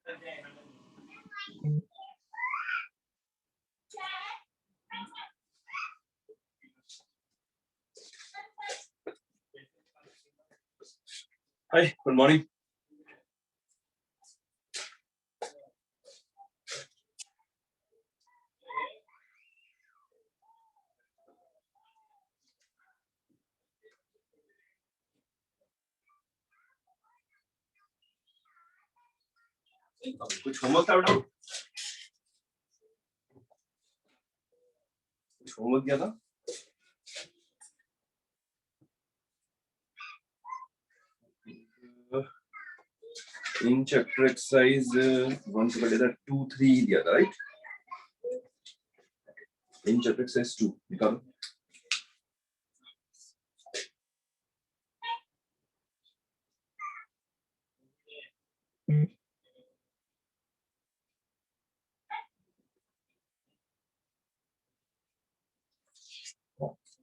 Hi, good morning. कुछ homework था बेटा? कुछ होमवर्क किया था? इन चैप्टर एक्सरसाइज 1 से पहले था 2 3 दिया था, राइट? इन चैप्टर एक्सरसाइज 2 निकालो।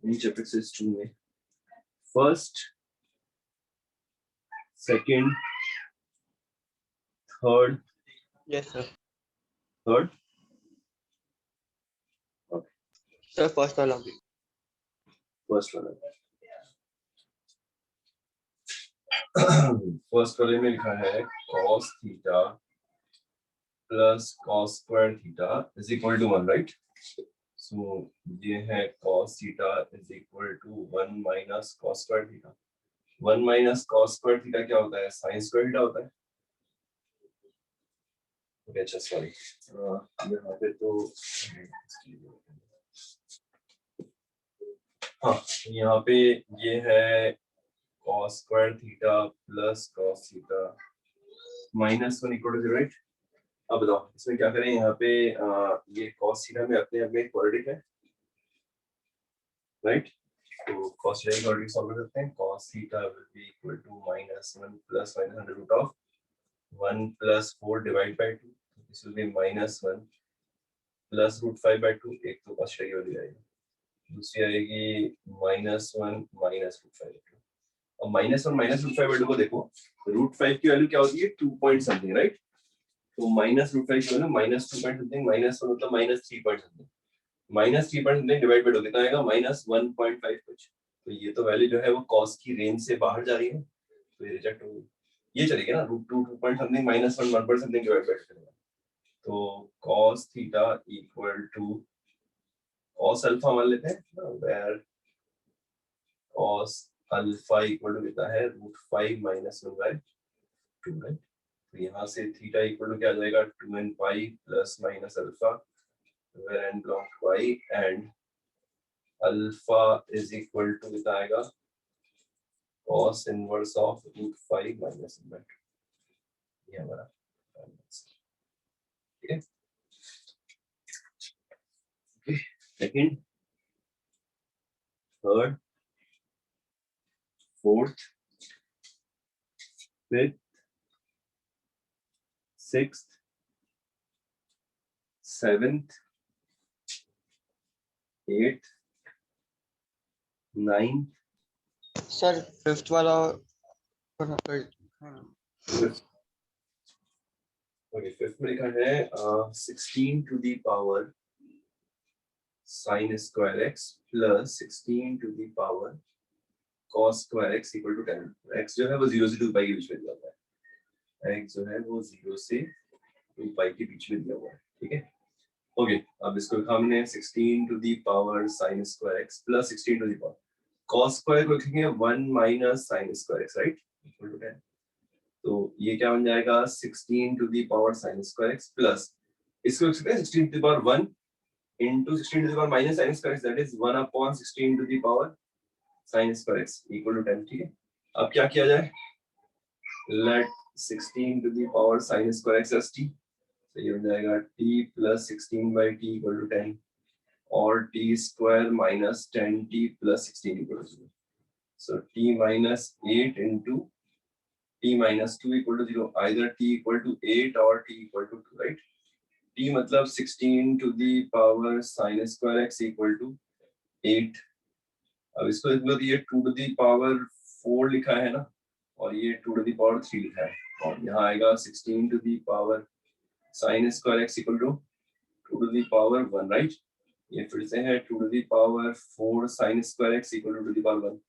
इन चैप्टर एक्सरसाइज 2 में first, second, third, Yes, sir. Third, Sir, first one only. First वाला। फर्स्ट वाले में लिखा है cos theta plus cos square theta is equal to 1, right? So ये है cos theta is equal to 1 minus cos square theta. 1 minus cos square theta क्या होता है? sin स्क्वायर थीटा होता है। ओके, अच्छा सॉरी, यहाँ पे तो हाँ, यहाँ पे ये है cos square theta plus cos theta minus 1 equal to 0, right? अब बताओ इसमें क्या करें? यहाँ पे ये cos थीटा में अपने आप में क्वाड्रेटिक है, राइट? तो cos थीटा की क्वाड्रेटिक सॉल्व कर सकते हैं। cos theta will be equal to -1 plus minus root of 1 plus 4 divide by 2, this will be -1 plus √5/2। एक तो cos थीटा की वैल्यू आएगी, दूसरी आएगी -1 माइनस √5/2। अब -1 माइनस √5/2 को देखो, √5 की वैल्यू क्या होती है? 2 पॉइंट समथिंग, राइट? तो -√5 की वैल्यू -2 पॉइंट समथिंग, -1 मतलब -3 point something, -3 point something divide by 2 कितना आएगा? -1.5 कुछ। तो ये तो वैल्यू जो है वो cos की रेंज से बाहर जा रही है, तो ये रिजेक्ट होगी। ये चलेगी ना, √2 2 point something -1 1 point something divide by 2 करेगा। तो cos theta equal to cos alpha मान लेते हैं, where cos alpha equal to कितना है? √5 माइनस 1/2, राइट? तो यहाँ से थीटा इक्वल टू क्या आ जाएगा? 2n pi plus minus alpha, where n belong to i, and alpha is equal to कितना आएगा? cos inverse of √5 minus 1/2। ये हमारा ठीक है। Second, third, fourth, fifth, sixth, seventh, eighth, ninth, Sir, fifth वाला ओके, फिफ्थ में लिखा है 16 to the power sin square x plus 16 to the power cos square x equal to 10। x जो है वो 0 से 2 पाई के बीच में दिया हुआ है, x जो है वो 0 से 2 पाई के बीच में दिया हुआ है, ठीक है। ओके, अब इसको लिखा हमने 16 to the power sin square x plus 16 to the power cos square को लिखेंगे 1 minus sin square x, right? Equal to 10। तो ये क्या बन जाएगा? 16 to the power sin square x plus इसको लिख सकते हैं 16 to the power 1 into 16 to the power minus sin square x, that is 1 upon 16 to the power sin square x equal to 10, ठीक है। अब क्या किया जाए? let 16 to the power sin square x as t, तो ये बन जाएगा t plus 16 by t equal to 10 और t square minus 10t plus 16 equal to 0, so t minus 8 into t minus 2 equal to 0, either t equal to 8 or t equal to 2, right? t मतलब 16 to the power sin square x equal to 8। अब इसको मतलब ये 2 to the power 4 लिखा है ना, और ये 2 to the power 3 लिखा है, और यहाँ आएगा 16 to the power sin square x equal to 2 to the power 1, right. ये फिर से है 2 to the power 4 sin square x equal to 2 to the power 1।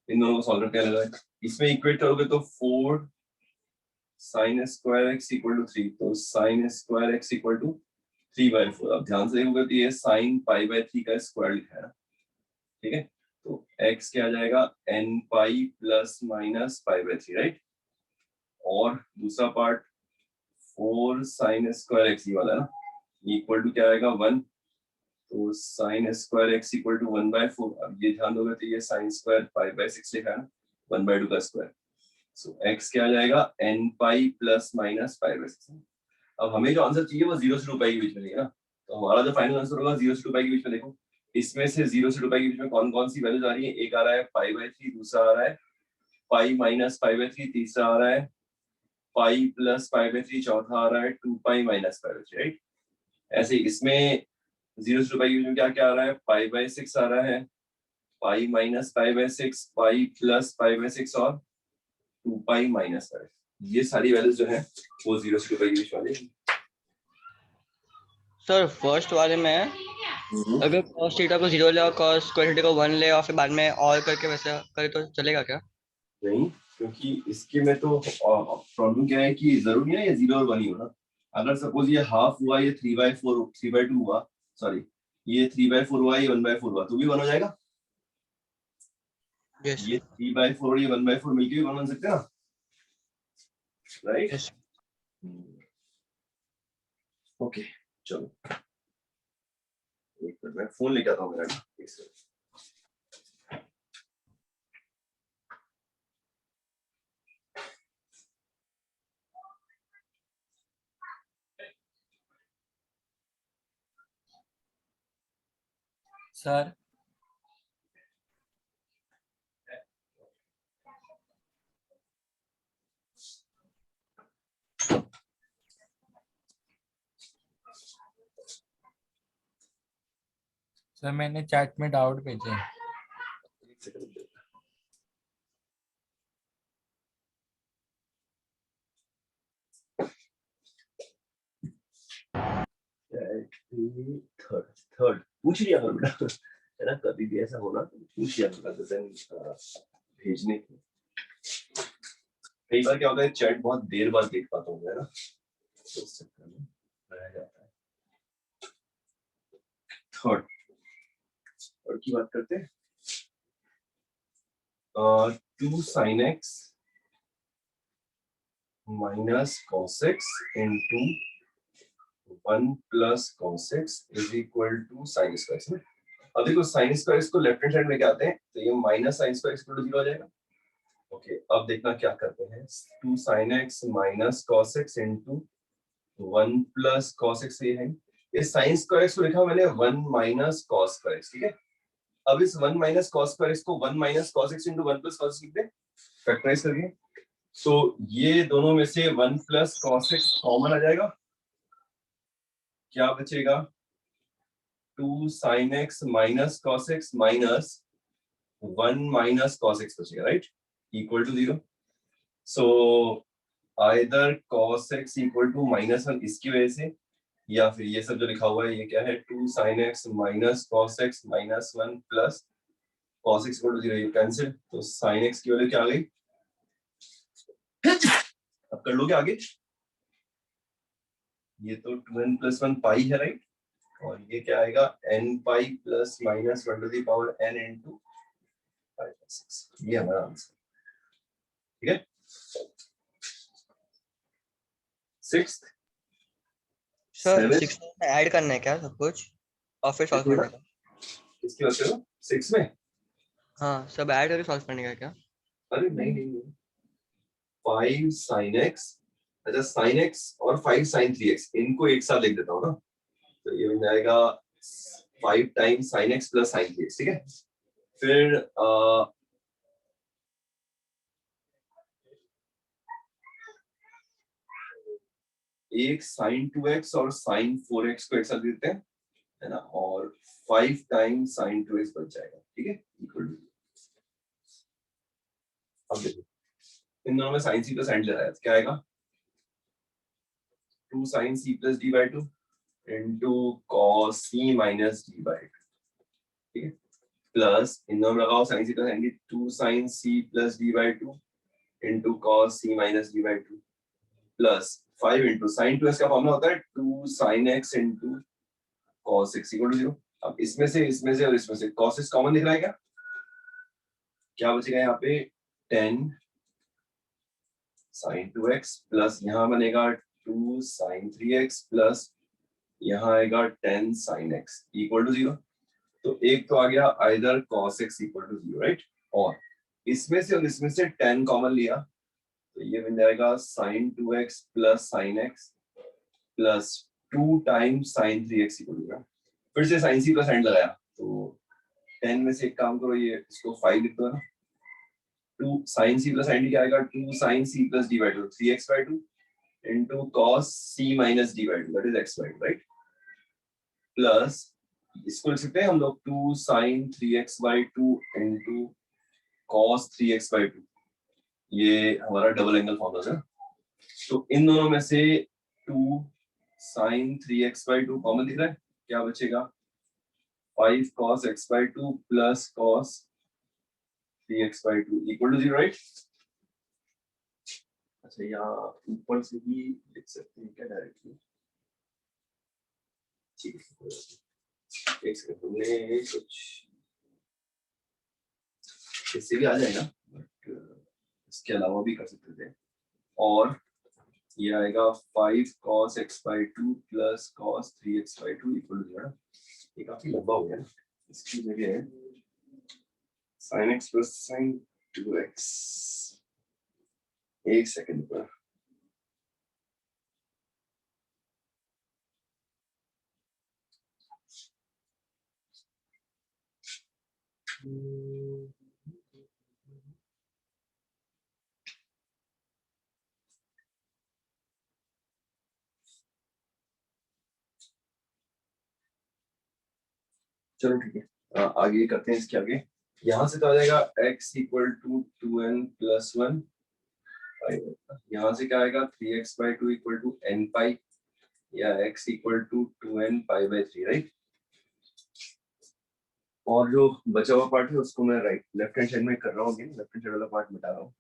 इन दोनों को सॉल्व करके अलग है, इसमें इक्वेट करोगे तो 4 sin square x equal to 3, तो sin square x equal to 3/4। अब ध्यान से देखोगे तो ये sin pi/3 का स्क्वायर लिखा है ना, ठीक है। तो x क्या आ जाएगा, n pi plus minus pi/3, right. और दूसरा पार्ट 4 sin square x, ये वाला ना, इक्वल टू क्या आएगा 1, तो sin square x equal to 1/4। अब ये ध्यान दोगे तो ये sin स्क्वायर pi/6 लिखा है ना, 1/2 का स्क्वायर। सो x क्या आ जाएगा, n pi plus minus pi/6। अब हमें जो आंसर चाहिए वो 0 से 2 पाई के बीच में है ना, तो हमारा जो फाइनल आंसर होगा 0 से 2 पाई के बीच में। देखो इसमें से 0 से 2 पाई के बीच में कौन कौन सी वैल्यूज आ रही है, एक आ रहा है pi/3, दूसरा आ रहा है pi माइनस pi/3, तीसरा आ रहा है pi प्लस pi/3, चौथा आ रहा है 2 pi माइनस pi/3, राइट। ऐसे इसमें 0 से 2 पाई के बीच में क्या क्या आ रहा है, pi/6 आ रहा है, pi minus pi/6, pi plus pi/6 और 2 pi माइनस pi। ये सारी वैल्यूज जो है वो 0 से 2 पाई के बीच वाले। सर फर्स्ट वाले में अगर cos थीटा को 0 ले और cos स्क्वायर थीटा को 1 ले और फिर बाद में और करके वैसा करे तो चलेगा क्या? नहीं, क्योंकि इसके में तो प्रॉब्लम क्या है कि जरूरी है ये 0 और 1 ही हो ना। अगर सपोज ये हाफ हुआ, ये 3/4 3/2 हुआ, सॉरी ये 3/4 हुआ, ये 1/4 हुआ, तो भी 1 हो जाएगा। यस ये 3/4 और ये 1/4 मिलके भी 1 बन सकते हैं ना, राइट। यस। ओके चलो, एक मिनट मैं फोन लेके आता हूँ मेरा, एक सेकंड। सर सर मैंने चैट में डाउट भेजे। एक सेकंड। थर्ड थर्ड पूछ लिया करो बेटा, है ना, कभी भी ऐसा होना तो पूछ लिया करो देन भेजने की। कई बार क्या होता है, चैट बहुत देर बाद देख पाता हूँ, है ना, तो उस चक्कर में रह जाता है। थर्ड और की बात करते हैं। 2 sin x minus cos x into 1 plus cos x is equal to sin square। अब देखो sin square इसको लेफ्ट हैंड साइड में क्या आते हैं, तो ये minus sin square equal to 0 आ जाएगा। ओके अब देखना क्या करते हैं, 2 sin x minus cos x into 1 plus cos x, ये है ये sin square x को लिखा मैंने 1 minus cos square x, ठीक है। अब इस 1 minus cos square x को 1 minus cos x into 1 plus cos x लिख दे फैक्टराइज करके, तो ये दोनों में से 1 plus cos x कॉमन आ जाएगा, क्या बचेगा 2 sin x minus cos x minus 1 minus cos x बचेगा, right, equal to 0। So either cos x equal to -1 इसकी वजह से, या फिर ये सब जो लिखा हुआ है ये क्या है 2 sin x minus cos x minus 1 plus cos x equal to 0, ये कैंसिल, तो sin x की वैल्यू क्या आ गई, अब कर लोगे आगे, ये तो 2n plus 1 पाई है, राइट, और ये क्या आएगा n pi plus minus 1 to the power n into 5/6, ये हमारा आंसर, ठीक है। सिक्स्थ सर 6 में ऐड करना है क्या सब कुछ और फिर सॉल्व करने का? किसकी बात कर रहे हो 6 में? हाँ सब ऐड करके सॉल्व करने का क्या? अरे नहीं नहीं नहीं, 5 sin x, अच्छा sin x और 5 sin 3x इनको एक साथ लिख देता हूँ ना, तो ये बन जाएगा 5 times sin x plus sin 3x, ठीक है। फिर एक sin 2x और sin 4x को एक साथ देते हैं, है ना, और 5 टाइम्स sin 2x बच जाएगा, ठीक है, इक्वल टू। अब देखो इन दोनों में साइन सी प्लस एंड ले रहा है, क्या आएगा 2 sin c plus d by 2 into cos c minus d by 2, ठीक है, प्लस इन दोनों में लगाओ sin c plus and 2 sin c plus d by 2 into cos c minus d by 2 plus 5 into sin 2x का formula होता है 2 sin x into cos x equal to 0। अब इसमें से और इसमें से cos x कॉमन दिख रहा है क्या? क्या बचेगा यहाँ पे 10 sin 2x प्लस यहाँ बनेगा 2 sin 3x प्लस यहाँ आएगा 10 sin x इक्वल टू 0। तो एक तो आ गया either cos x equal to 0, right, और इसमें से और इसमें से 10 कॉमन लिया तो ये बन जाएगा sin 2x plus sin x plus 2 times sin 3x equal to 0। फिर से sin c प्लस एंड लगाया तो 10 में से एक काम करो, ये इसको 5 लिख दो ना, 2 sin c प्लस एंड क्या आएगा 2 sin c plus d by 2 3x by 2 into cos c minus d by 2 that is x by 2, right, plus इसको लिख सकते हैं हम लोग 2 sin 3x by 2 into cos 3x by 2, ये हमारा डबल एंगल फॉर्मूला है। तो इन दोनों में से 2 sin 3x by 2 कॉमन दिख रहा है, क्या बचेगा 5 cos x by 2 plus cos 3x by 2 equal to 0, right. अच्छा यहाँ ऊपर से ही लिख सकते हैं क्या डायरेक्टली, ठीक है, एक सेकंड, तुमने कुछ इससे भी आ जाएगा बट इसके अलावा भी कर सकते थे, और ये आएगा 5 cos x by 2 plus cos 3x by 2 equal to 0। ये काफी लंबा हो गया ना, इसकी जगह है sin x plus sin 2x, एक सेकंड पर चलो ठीक है, आगे करते हैं। इसके आगे यहाँ से तो आ जाएगा x equal to 2n plus 1, यहाँ से क्या आएगा 3x by 2 equal to n pi या x equal to 2n pi by 3, right. और जो बचा हुआ पार्ट है उसको मैं राइट लेफ्ट हैंड साइड में कर रहा हूँ, लेफ्ट हैंड साइड वाला पार्ट मिटा रहा हूँ।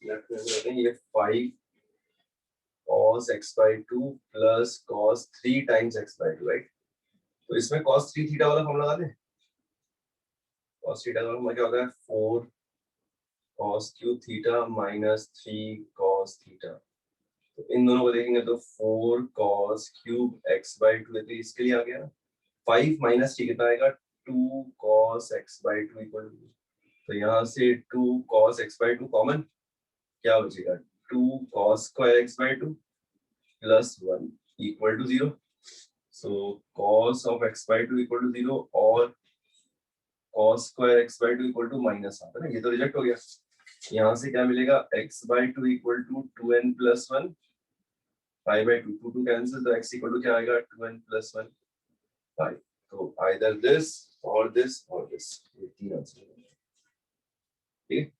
लेफ्ट हैंड में ये 5 cos x by 2 plus cos 3 times x by 2, right. तो इसमें cos 3 थीटा वाला फॉर्मूला लगा दें। cos थीटा का फॉर्मूला क्या होता है 4 cos cube theta minus 3 cos theta. तो इन दोनों को देखेंगे तो 4 cos क्यूब x by 2 है, तो इसके लिए आ गया 5 माइनस 3 कितना आएगा 2 cos x by 2 equal to, तो यहाँ से 2 cos x by 2 कॉमन, क्या बचेगा 2 cos square x by 2 plus 1 equal to 0। So cos of x by 2 equal to 0 और cos square x by 2 equal to minus आता है ना, ये तो रिजेक्ट हो गया। यहाँ से क्या मिलेगा x by 2 equal to 2n plus 1 pi by 2, 2 2 cancel, तो x equal to क्या आएगा 2n plus 1 pi। तो either this or this or this, ये तीन आंसर है, ठीक है।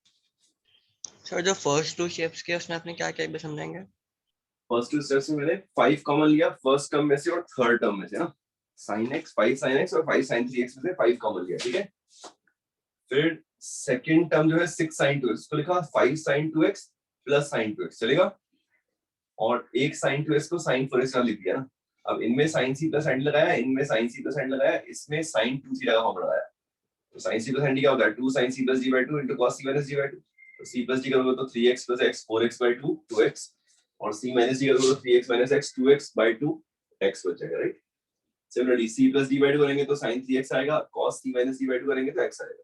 सर जो फर्स्ट टू शेप्स के उसमें आपने क्या क्या समझाएंगे? फर्स्ट टू स्टेप्स में मैंने 5 कॉमन लिया फर्स्ट टर्म में से और थर्ड टर्म में से ना, sin x 5 sin x और 5 sin 3x में से 5 कॉमन लिया, ठीक है। फिर सेकंड टर्म जो है 6 sin 2x को लिखा 5 sin 2x plus sin 2x चलेगा, और एक sin 2x को sin 4x का लिख दिया ना। अब इनमें sin c प्लस एंड लगाया, इनमें sin c प्लस एंड लगाया, इसमें sin 2 थीटा का फॉर्मूला लगाया। तो sin c प्लस एंड क्या होता है 2 sin c plus d by 2 into cos c minus d by 2। तो c plus d करोगे तो 3x plus x 4x by 2 2x, और c minus d करोगे तो 3x minus x 2x by 2 x बचेगा, right. Similarly c plus d by 2 करेंगे तो sin 3x आएगा, cos c minus d by 2 करेंगे तो x आएगा।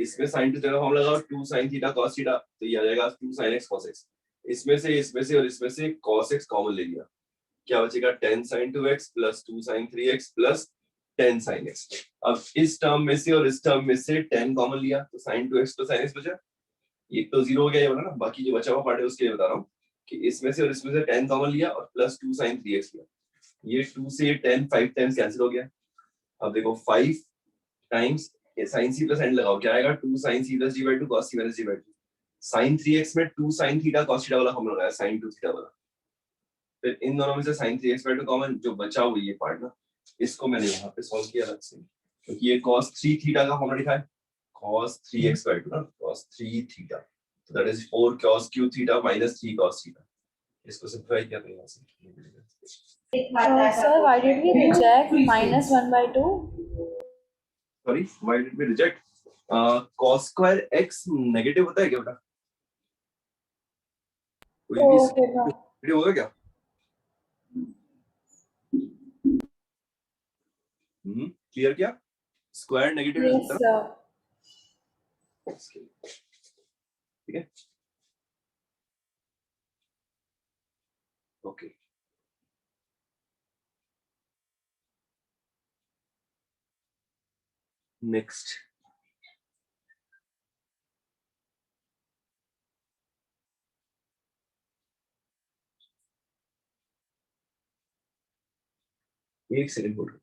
इसमें sin 2 जगह फॉर्म लगाओ 2 sin थीटा cos थीटा, तो ये आ जाएगा 2 sin x cos x। इसमें से और इसमें से cos x कॉमन ले लिया, क्या बचेगा 10 sin 2x plus 2 sin 3x plus 10 sin x। अब इस टर्म में से और इस टर्म में से 10 कॉमन लिया तो sin 2x plus sin x बचा, ये तो 0 हो गया ये वाला ना, बाकी जो बचा हुआ पार्ट है उसके लिए बता रहा हूँ। कि इसमें से और इसमें से 10 कॉमन लिया और प्लस 2 sin 3x लिया, ये 2 से ये 10 5 टाइम्स कैंसिल हो गया। अब देखो 5 times sin c plus and लगाओ, क्या आएगा 2 sin c plus d by 2 cos c minus d by 2। sin 3x में 2 sin थीटा cos थीटा वाला फॉर्मूला लगाया, sin 2 थीटा वाला, फिर इन दोनों में से sin 3x by 2 कॉमन, जो बचा हुआ ये पार्ट ना, इसको मैंने यहाँ पे सॉल्व किया अलग से, क्योंकि ये cos 3 थीटा का फॉर्मूला लिखा है, cos 3x by 2 ना, cos 3 थीटा, तो that is 4 cos q theta minus 3 cos theta. इसको सिंपलीफाई किया तो यहाँ से Sir, why did we reject -1/2? Sorry, why did we reject? cos square x negative होता है क्या बेटा? कोई भी Okay, sir. नेगेटिव होगा क्या? क्लियर क्या? स्क्वायर नेगेटिव हो Yes, सकता है sir. ना? ठीक है, ओके। नेक्स्ट, एक सेकंड बोल,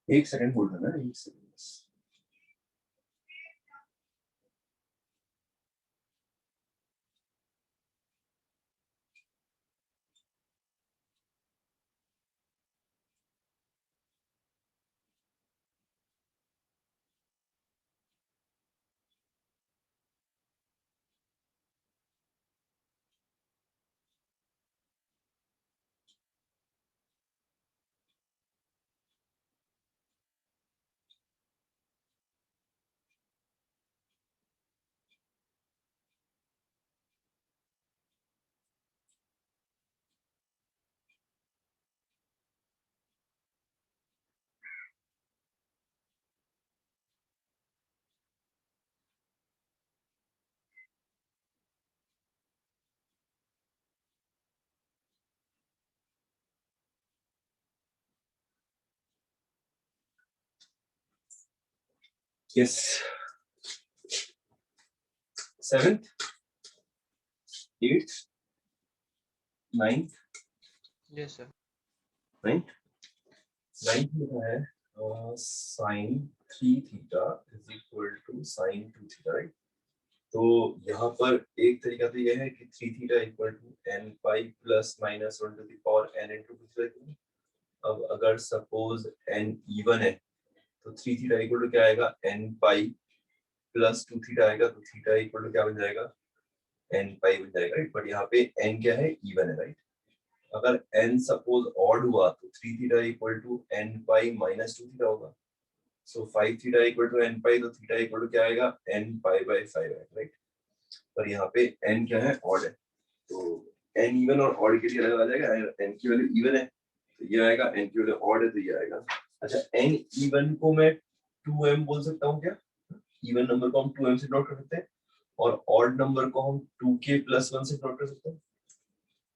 एक सेकंड बोल रहा ना, एक second. Yes. 7th, 8th, 9th, yes sir. 9th, 9th में है sin 3 theta is equal to sin 2 theta, right? तो यहाँ पर एक तरीका तो यह है कि 3 theta equal to n pi plus minus 1 to the power n into 2 theta. अब अगर सपोज n इवन है तो 3 थीटा इक्वल टू क्या आएगा, n पाई प्लस 2 थीटा आएगा, तो थीटा इक्वल टू क्या बन जाएगा, n पाई बन जाएगा राइट, बट यहाँ पे n क्या है, इवन है राइट। अगर n सपोज ऑड हुआ तो 3 theta equal to n pi minus 2 theta होगा। So 5 theta equal to n pi, तो थीटा इक्वल टू क्या आएगा, n पाई बाय 5 है राइट। पर यहाँ पे n क्या है, ऑड है, तो n इवन और ऑड के लिए अलग आ जाएगा। n की वैल्यू इवन है तो ये आएगा, n की वैल्यू ऑड है तो ये आएगा। अच्छा, n इवन को मैं 2m बोल सकता हूँ क्या, इवन नंबर को हम 2m से नोट कर सकते हैं और ऑड नंबर को हम 2k प्लस 1 से नोट कर सकते हैं।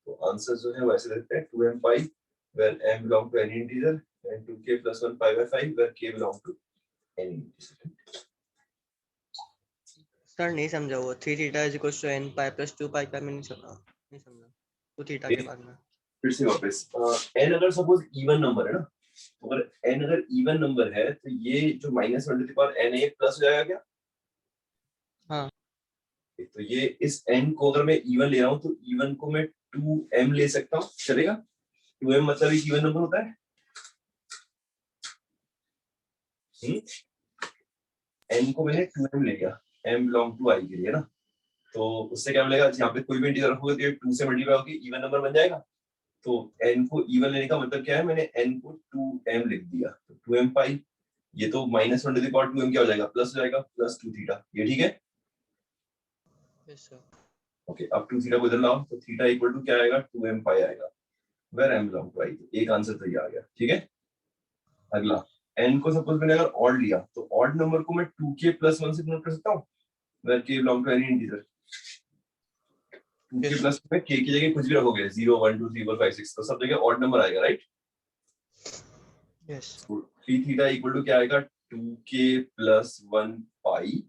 तो आंसर जो है वो ऐसे लिखते हैं 2m pi where m belong to any integer and 2k plus 1 pi by 5 where k belong to any integer। Sir नहीं समझा वो 3 theta is equal to n pi plus 2 pi का मैं नहीं समझा 2 थीटा के बाद में। फिर से वापस, n अगर सपोज इवन नंबर है ना, तो अगर n अगर इवन नंबर है तो ये जो minus one to the power n है प्लस हो जाएगा क्या? हाँ। तो ये इस n को अगर मैं इवन ले रहा हूँ तो इवन को मैं 2m ले सकता हूँ, चलेगा? 2m मतलब एक इवन नंबर होता है। n को मैंने 2m ले लिया, m बिलोंग टू i के लिए ना, तो उससे क्या मिलेगा, यहाँ पे कोई भी इंटीजर रखोगे तो ये 2 से मल्टीप्लाई होकर इवन नंबर बन जाएगा। तो n को इवन लेने का मतलब क्या है, मैंने n को 2m लिख दिया, तो 2m पाई, ये तो minus one to the power 2m क्या हो जाएगा, प्लस हो जाएगा, प्लस 2 थीटा, ये ठीक है? Yes sir. ओके, अब 2 थीटा को इधर लाओ तो थीटा इक्वल टू क्या आएगा, 2m पाई आएगा, where m belong to i। एक आंसर तो ये आ गया, ठीक है। अगला, n को सपोज मैंने अगर ऑड लिया तो ऑड नंबर को मैं 2k प्लस 1 से नोट कर सकता हूँ, where k belong to any integer. 2k plus में k की जगह कुछ भी रखोगे, 0 1 2 3 4 5 6, तो सब जगह ऑड नंबर आएगा right. Yes. 3 theta equal to क्या आएगा, 2k plus 1 pi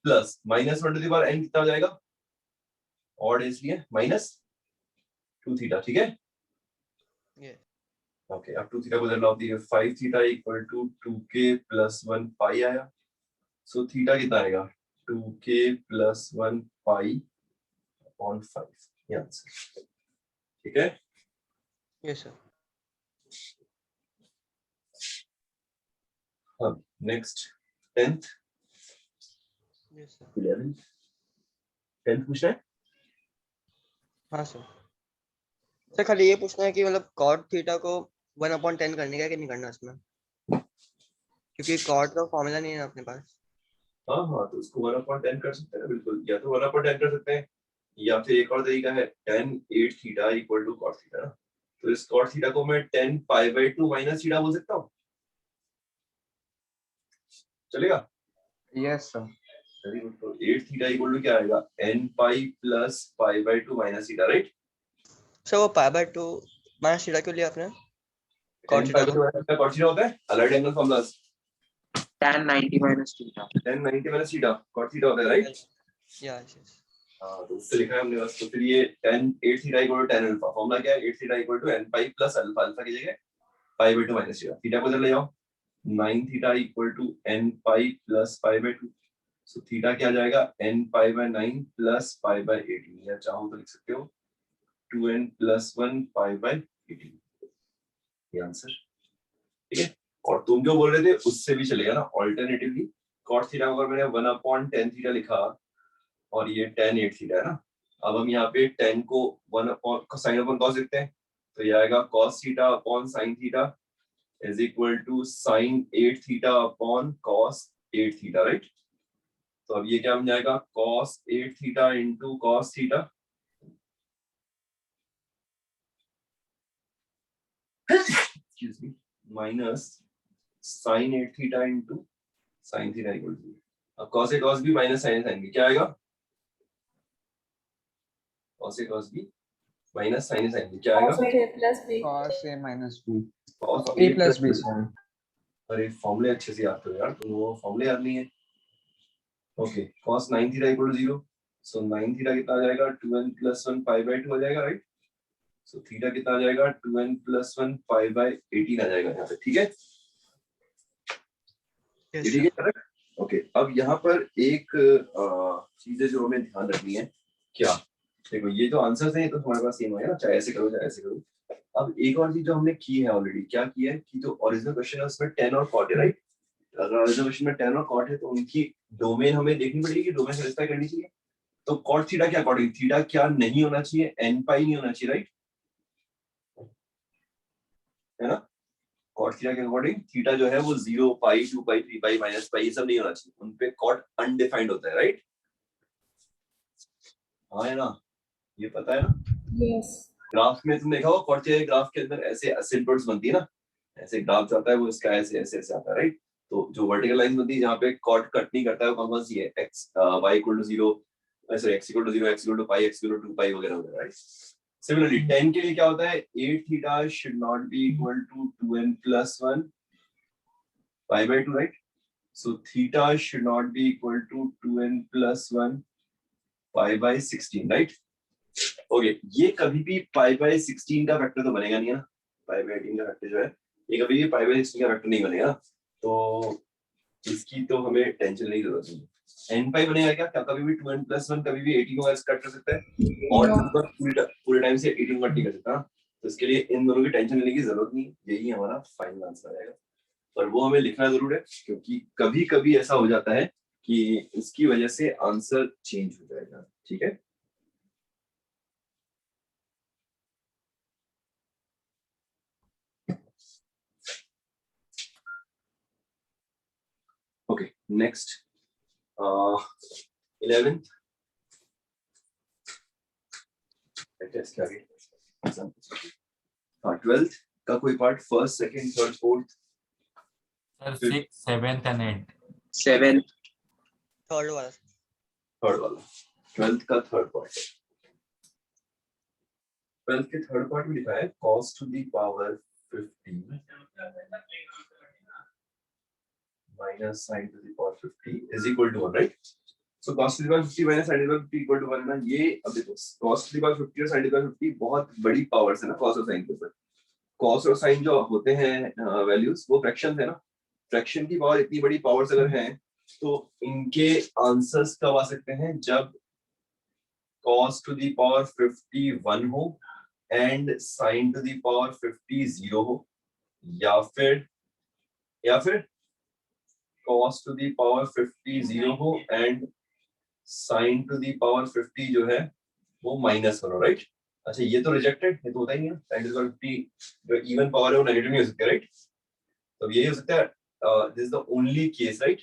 plus minus 1 to the power n कितना हो जाएगा, ऑड है इसलिए माइनस 2 थीटा, ठीक है। ये ओके, अब 2 थीटा को इधर लाओ, दिए 5 theta equal to 2k plus 1 pi आया। सो थीटा कितना आएगा, 2k प्लस 1 पाई अपॉन 5, ये आंसर, ठीक है। Yes sir. अब next 10th yes sir. 11th 10th पूछना है। हाँ सर। सर खाली ये पूछना है कि मतलब cot थीटा को 1/10 करने का है कि नहीं करना इसमें, क्योंकि cot का फॉर्मूला नहीं है अपने पास। हाँ हाँ, तो उसको 1/10 कर सकते हैं बिल्कुल, या तो 1/10 कर सकते हैं, या फिर एक और तरीका है tan 8 theta equal to cos theta ना, तो इस cot थीटा को मैं tan pi by 2 minus theta बोल सकता हूँ, चलेगा? Yes sir. Very good. तो 8 थीटा इक्वल टू क्या आएगा, n pi plus pi by 2 minus theta right. Sir वो पाई बाय 2 माइनस थीटा क्यों लिया आपने? cot n थीटा पाई को बाय 2 cot थीटा होता है, allied angle formulas, tan 90 minus theta। tan 90 minus theta cot theta होता है right. Yes yes. हाँ, तो उससे लिखा है हमने बस। तो फिर ये tan 8 theta equal to tan alpha, formula क्या है, 8 theta equal to n pi plus alpha, alpha की जगह pi by 2 minus theta, theta को इधर ले जाओ, 9 theta equal to n pi plus pi by 2, so theta क्या आ जाएगा, n pi by 9 plus pi by 18, या चाहो तो लिख सकते हो 2n प्लस 1 पाई बाय 18, ये आंसर, ठीक है। और तुम जो बोल रहे थे उससे भी चलेगा ना, ऑल्टरनेटिवली cot थीटा को अगर मैंने 1/10 थीटा लिखा और ये tan 8 थीटा है ना, अब हम यहाँ पे tan को 1 अपॉन sin अपॉन cos लिखते हैं, तो ये आएगा cos theta upon sin theta is equal to sin 8 theta upon cos 8 theta right. तो अब ये क्या बन जाएगा, cos 8 theta into cos theta excuse me minus sin 8 theta into sin theta equal to, अब cos A cos B minus sin A sin B क्या आएगा, cos A cos B minus sin A sin B क्या आएगा, cos A plus B। cos a minus b। cos a plus b sir. अरे फॉर्मूले अच्छे से याद करो यार, तुम वो फॉर्मूले याद नहीं है। Okay, cos 9 theta equal to 0, so 9 theta कितना आ जाएगा, 2n प्लस 1 पाई बाय 2 आ जाएगा राइट। सो थीटा कितना आ जाएगा, 2n प्लस 1 पाई बाय 18 आ जाएगा यहाँ पे, ठीक है। यस ठीक है करेक्ट। ओके, अब यहाँ पर एक चीज है जो हमें ध्यान रखनी है, क्या, देखो ये जो आंसर्स हैं ये तो तुम्हारे पास सेम है ना, चाहे ऐसे करो चाहे ऐसे करो। अब एक और चीज जो हमने की है ऑलरेडी, क्या की है कि जो ओरिजिनल क्वेश्चन है उसमें tan और cot है राइट। अगर ओरिजिनल क्वेश्चन में tan और cot है तो उनकी डोमेन हमें देखनी पड़ेगी, डोमेन स्पेसिफाई करनी चाहिए। तो कॉट थीटा के अकॉर्डिंग थीटा क्या नहीं होना चाहिए, एन पाई नहीं होना चाहिए, राइट, है ना। कॉट थीटा के अकॉर्डिंग थीटा जो है वो 0 पाई 2 पाई 3 पाई माइनस पाई ये सब नहीं होना चाहिए, उनपे कॉट अनडिफाइंड होता है, राइट। हाँ है ना, ये पता है ना। Yes. ग्राफ में तुमने देखा होगा कॉट थीटा के ग्राफ के अंदर ऐसे असिम्प्टोट्स बनती है ना, ऐसे ग्राफ जाता है वो इसका ऐसे ऐसे ऐसे आता है, राइट। तो जो वर्टिकल लाइन बनती है जहाँ पे कॉट कट नहीं करता है वो कौन सी है, x y equal to 0, sorry x equal to 0, x equal to pi, x equal to 2 pi वगैरह वगैरह, राइट। सिमिलरली tan के लिए क्या होता है, a theta should not be equal to 2n plus 1 pi by 2, right? So theta should not be equal to 2n plus 1 pi by 16, right? Okay, ये कभी भी pi by 16 का वेक्टर तो बनेगा नहीं है ना, pi by 18 का वेक्टर जो है ये कभी भी pi by 16 का वेक्टर नहीं बनेगा, तो इसकी तो हमें टेंशन नहीं जरूरत है। n pi बनेगा क्या, क्या कभी भी 2n plus 1 कभी भी 18 को कट कर सकता है, और No. पूरे टाइम से 18 कट नहीं कर सकता, तो इसके लिए इन दोनों की टेंशन लेने की जरूरत नहीं, यही हमारा फाइनल आंसर आएगा। पर वो हमें लिखना जरूर है, क्योंकि कभी कभी ऐसा हो जाता है कि इसकी वजह से आंसर चेंज हो जाएगा, ठीक है। ओके नेक्स्ट 11th टेस्ट क्या गया, हाँ 12th का कोई part, first second third fourth, sir 6th 7th and 8th 7th third वाला थर्ड वाला 12th का थर्ड पार्ट। 12th के थर्ड पार्ट में लिखा है cos to the power 50 minus sin to the power 50 is equal to 1, right? So cos to the power 50 minus sin to the power 50 equal to 1 ना, ये अब देखो cos to the power 50 और sin to the power 50 बहुत बड़ी powers है ना, cos और sin के ऊपर। cos और sin जो होते हैं वैल्यूज वो फ्रैक्शन है ना, फ्रैक्शन की पावर इतनी बड़ी पावर्स अगर हैं तो इनके आंसर्स कब आ सकते हैं, जब cos to the power 50 1 हो and sin to the power 50 0 हो, या फिर cos to the power 50 0 हो and sin to the power 50 जो है वो -1 हो, राइट। अच्छा ये तो रिजेक्टेड, ये तो होता ही नहीं है, sin to the power 50 जो इवन पावर है वो नेगेटिव नहीं हो सकता, राइट। तो यही हो सकता है, this is the only case, right.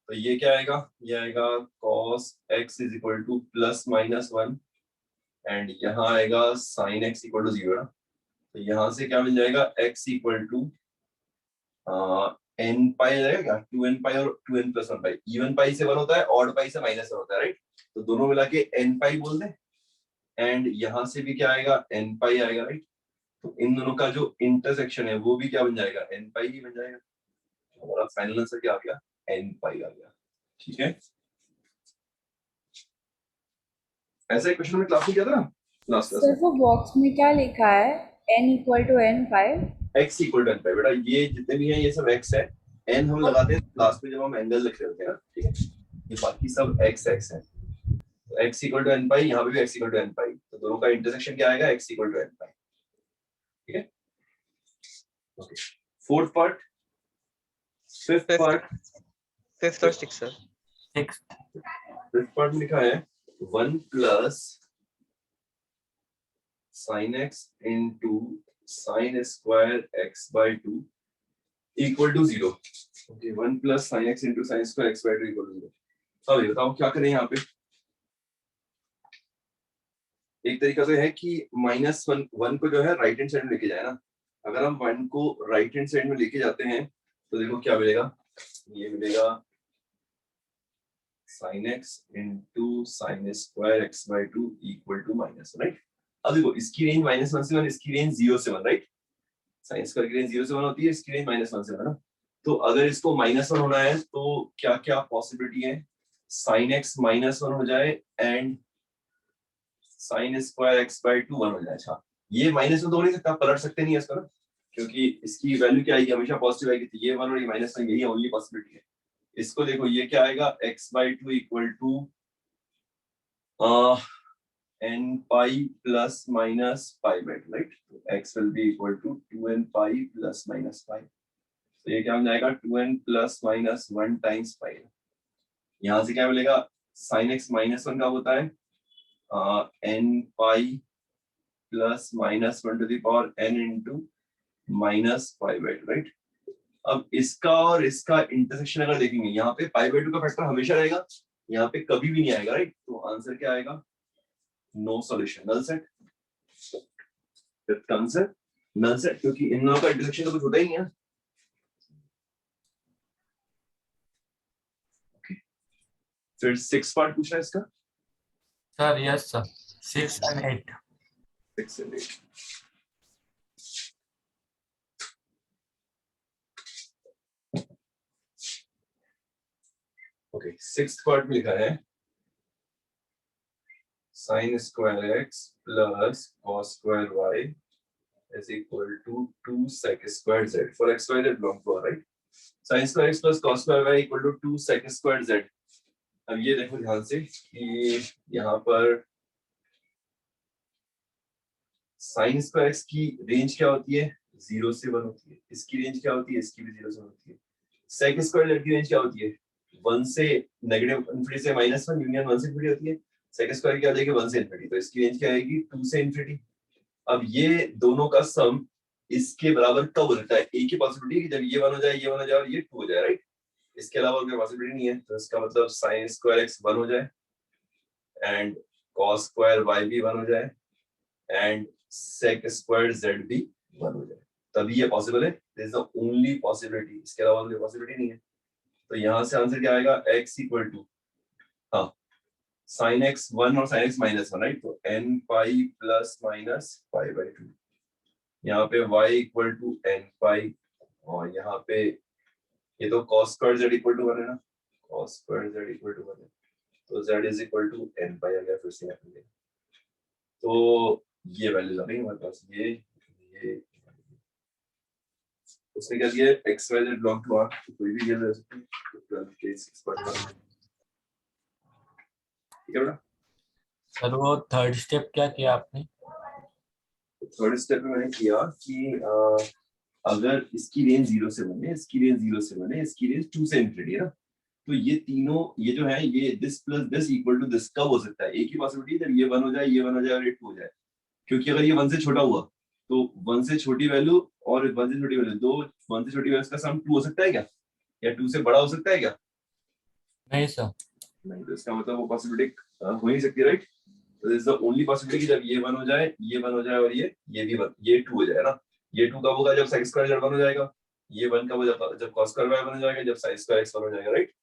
तो ये क्या आएगा, ये आएगा cos x is equal two plus minus 1 and यहाँ आएगा sin x इक्वल टू 0 ना, तो यहाँ से क्या मिल जाएगा x इक्वल टू n पाई जाएगा क्या, 2n पाई और 2n प्लस 1 पाई, इवन पाई से 1 होता है, ऑड पाई से -1 होता है, राइट। तो दोनों मिला के n पाई बोल दे एंड यहाँ से भी क्या आएगा n पाई आएगा, राइट। तो इन दोनों का जो इंटरसेक्शन है वो भी क्या बन जाएगा, n पाई ही बन जाएगा। हमारा फाइनल आंसर क्या आ गया, n पाई आ गया, ठीक है। ऐसा एक क्वेश्चन में क्लास में किया था ना लास्ट क्लास सिर्फ वो बॉक्स में क्या लिखा है, n equal to n5? x equal to n pi, बेटा ये जितने भी हैं ये सब x है, n हम लगाते हैं लास्ट में जब हम एंगल लिख रहे होते हैं ना, ठीक है। ये बाकी सब x है, तो x equal to n pi, यहाँ पे भी x equal to n pi, तो दोनों का इंटरसेक्शन क्या आएगा, x equal to n pi, ठीक है। Okay fourth part, fifth part, fifth और six sir. 6th fifth part में लिखा है 1 plus sin x into sin square x by 2 equal to 0। Okay 1 plus sin x into sin square x by 2 equal to 0। अब ये बताओ क्या करें यहाँ पे। एक तरीका तो है कि -1 को जो है राइट हैंड साइड में लेके जाए ना, अगर हम 1 को राइट हैंड साइड में लेके जाते हैं तो देखो क्या मिलेगा, ये मिलेगा sin x into sin square x by 2 equal to -1, right. अब देखो इसकी रेंज -1 से 1, इसकी रेंज 0 से 1, राइट। sin स्क्वायर की रेंज 0 से 1 होती है, इसकी रेंज -1 से 1 है ना। तो अगर इसको -1 होना है तो क्या क्या पॉसिबिलिटी है, sin x -1 हो जाए and sin square x by 2 1 हो जाए। अच्छा ये -1 तो हो नहीं सकता, पलट सकते नहीं है इसको ना, क्योंकि इसकी वैल्यू क्या आएगी, हमेशा पॉजिटिव आएगी, तो ये 1 और ये -1 यही ओनली पॉसिबिलिटी है। इसको देखो ये क्या आएगा, x by 2 equal to n pi plus minus pi by 2, right? So x will be equal to 2n pi plus minus pi। तो ये क्या हो जाएगा 2n plus minus 1 times pi। यहाँ से क्या मिलेगा, साइन एक्स माइनस वन का होता है n pi plus minus one to the power n into minus pi by two, right. अब इसका और इसका इंटरसेक्शन अगर देखेंगे, यहाँ पे पाई बाई टू का फैक्टर हमेशा रहेगा, यहाँ पे कभी भी नहीं आएगा, राइट। तो आंसर क्या आएगा? No solution, null set. Answer null set, क्योंकि इन दोनों का इंटरसेक्शन तो कुछ होता ही नहीं है। फिर 6 पार्ट पूछना है इसका। Sir yes sir 6 and 8. 6 and 8। Okay, 6th part में लिखा है sin square x plus cos square y is equal to 2 sec square z for x y z belong to R, right? sin square x plus cos square y equal to 2 sec square z। अब ये देखो ध्यान से कि यहाँ पर sin square x की range क्या होती है? 0 से 1 होती है। इसकी रेंज क्या होती है? इसकी भी 0 से 1 होती है। sec square z की रेंज क्या होती है? 1 से नेगेटिव इनफिनिटी से -1 यूनियन 1 से इनफिनिटी होती है। सेकंड स्क्वायर क्या देगी? 1 से इनफिनिटी, तो इसकी रेंज क्या आएगी? 2 से इनफिनिटी। अब ये दोनों का सम इसके बराबर कब हो जाता है? एक ही पॉसिबिलिटी है कि जब ये 1 हो जाए, ये 1 हो जाए और ये 2 हो जाए, राइट। इसके अलावा कोई पॉसिबिलिटी नहीं है। तो इसका मतलब sin स्क्वायर x 1 हो जाए एंड cos स्क्वायर y भी 1 हो जाए एंड sec स्क्वायर z भी 1 हो जाए, तभी ये पॉसिबल है। This is the only possibility, इसके अलावा कोई पॉसिबिलिटी नहीं है। तो यहाँ से आंसर क्या आएगा? x equal to sin x 1 और sin x -1, राइट। तो n pi plus minus pi by 2। यहाँ पे y इक्वल टू n पाई और यहाँ पे ये तो cos square z equal to 1 है ना, cos square z equal to 1 है, तो z is equal to n पाई आ गया। फिर से यहाँ पे तो ये वैल्यूज आ गई हमारे पास, ये उसने क्या दिया? x y z belong to R, तो कोई भी वैल्यू ले सकते हैं। ठीक है बेटा। सर वो थर्ड स्टेप क्या किया आपने? थर्ड स्टेप में मैंने किया कि अगर इसकी रेंज 0 से 1 है, इसकी रेंज 0 से 1 है, इसकी रेंज 2 से इनफिनिटी है ना, तो ये तीनों ये जो है ये this plus this equal to this कब हो सकता है? एक ही पॉसिबिलिटी है जब ये 1 हो जाए, ये 1 हो जाए और ये 2 हो जाए। क्योंकि अगर ये 1 से छोटा हुआ तो 1 से छोटी वैल्यू और 1 से छोटी वैल्यू, दो 1 से छोटी वैल्यू का सम 2 हो सकता है क्या? या 2 से बड़ा हो सकता है क्या? नहीं सर। नहीं, तो इसका मतलब वो पॉसिबिलिटी हो नहीं सकती, राइट। तो this is the only possibility कि जब ये 1 हो जाए, ये 1 हो जाए और ये भी 1, ये 2 हो जाए ना। ये 2 कब होगा? जब sin स्क्वायर z 1 हो जाएगा। ये 1 कब हो जाएगा? जब cos स्क्वायर y 1 हो जाएगा, जब sin स्क्वायर x 1 हो जाएगा, right.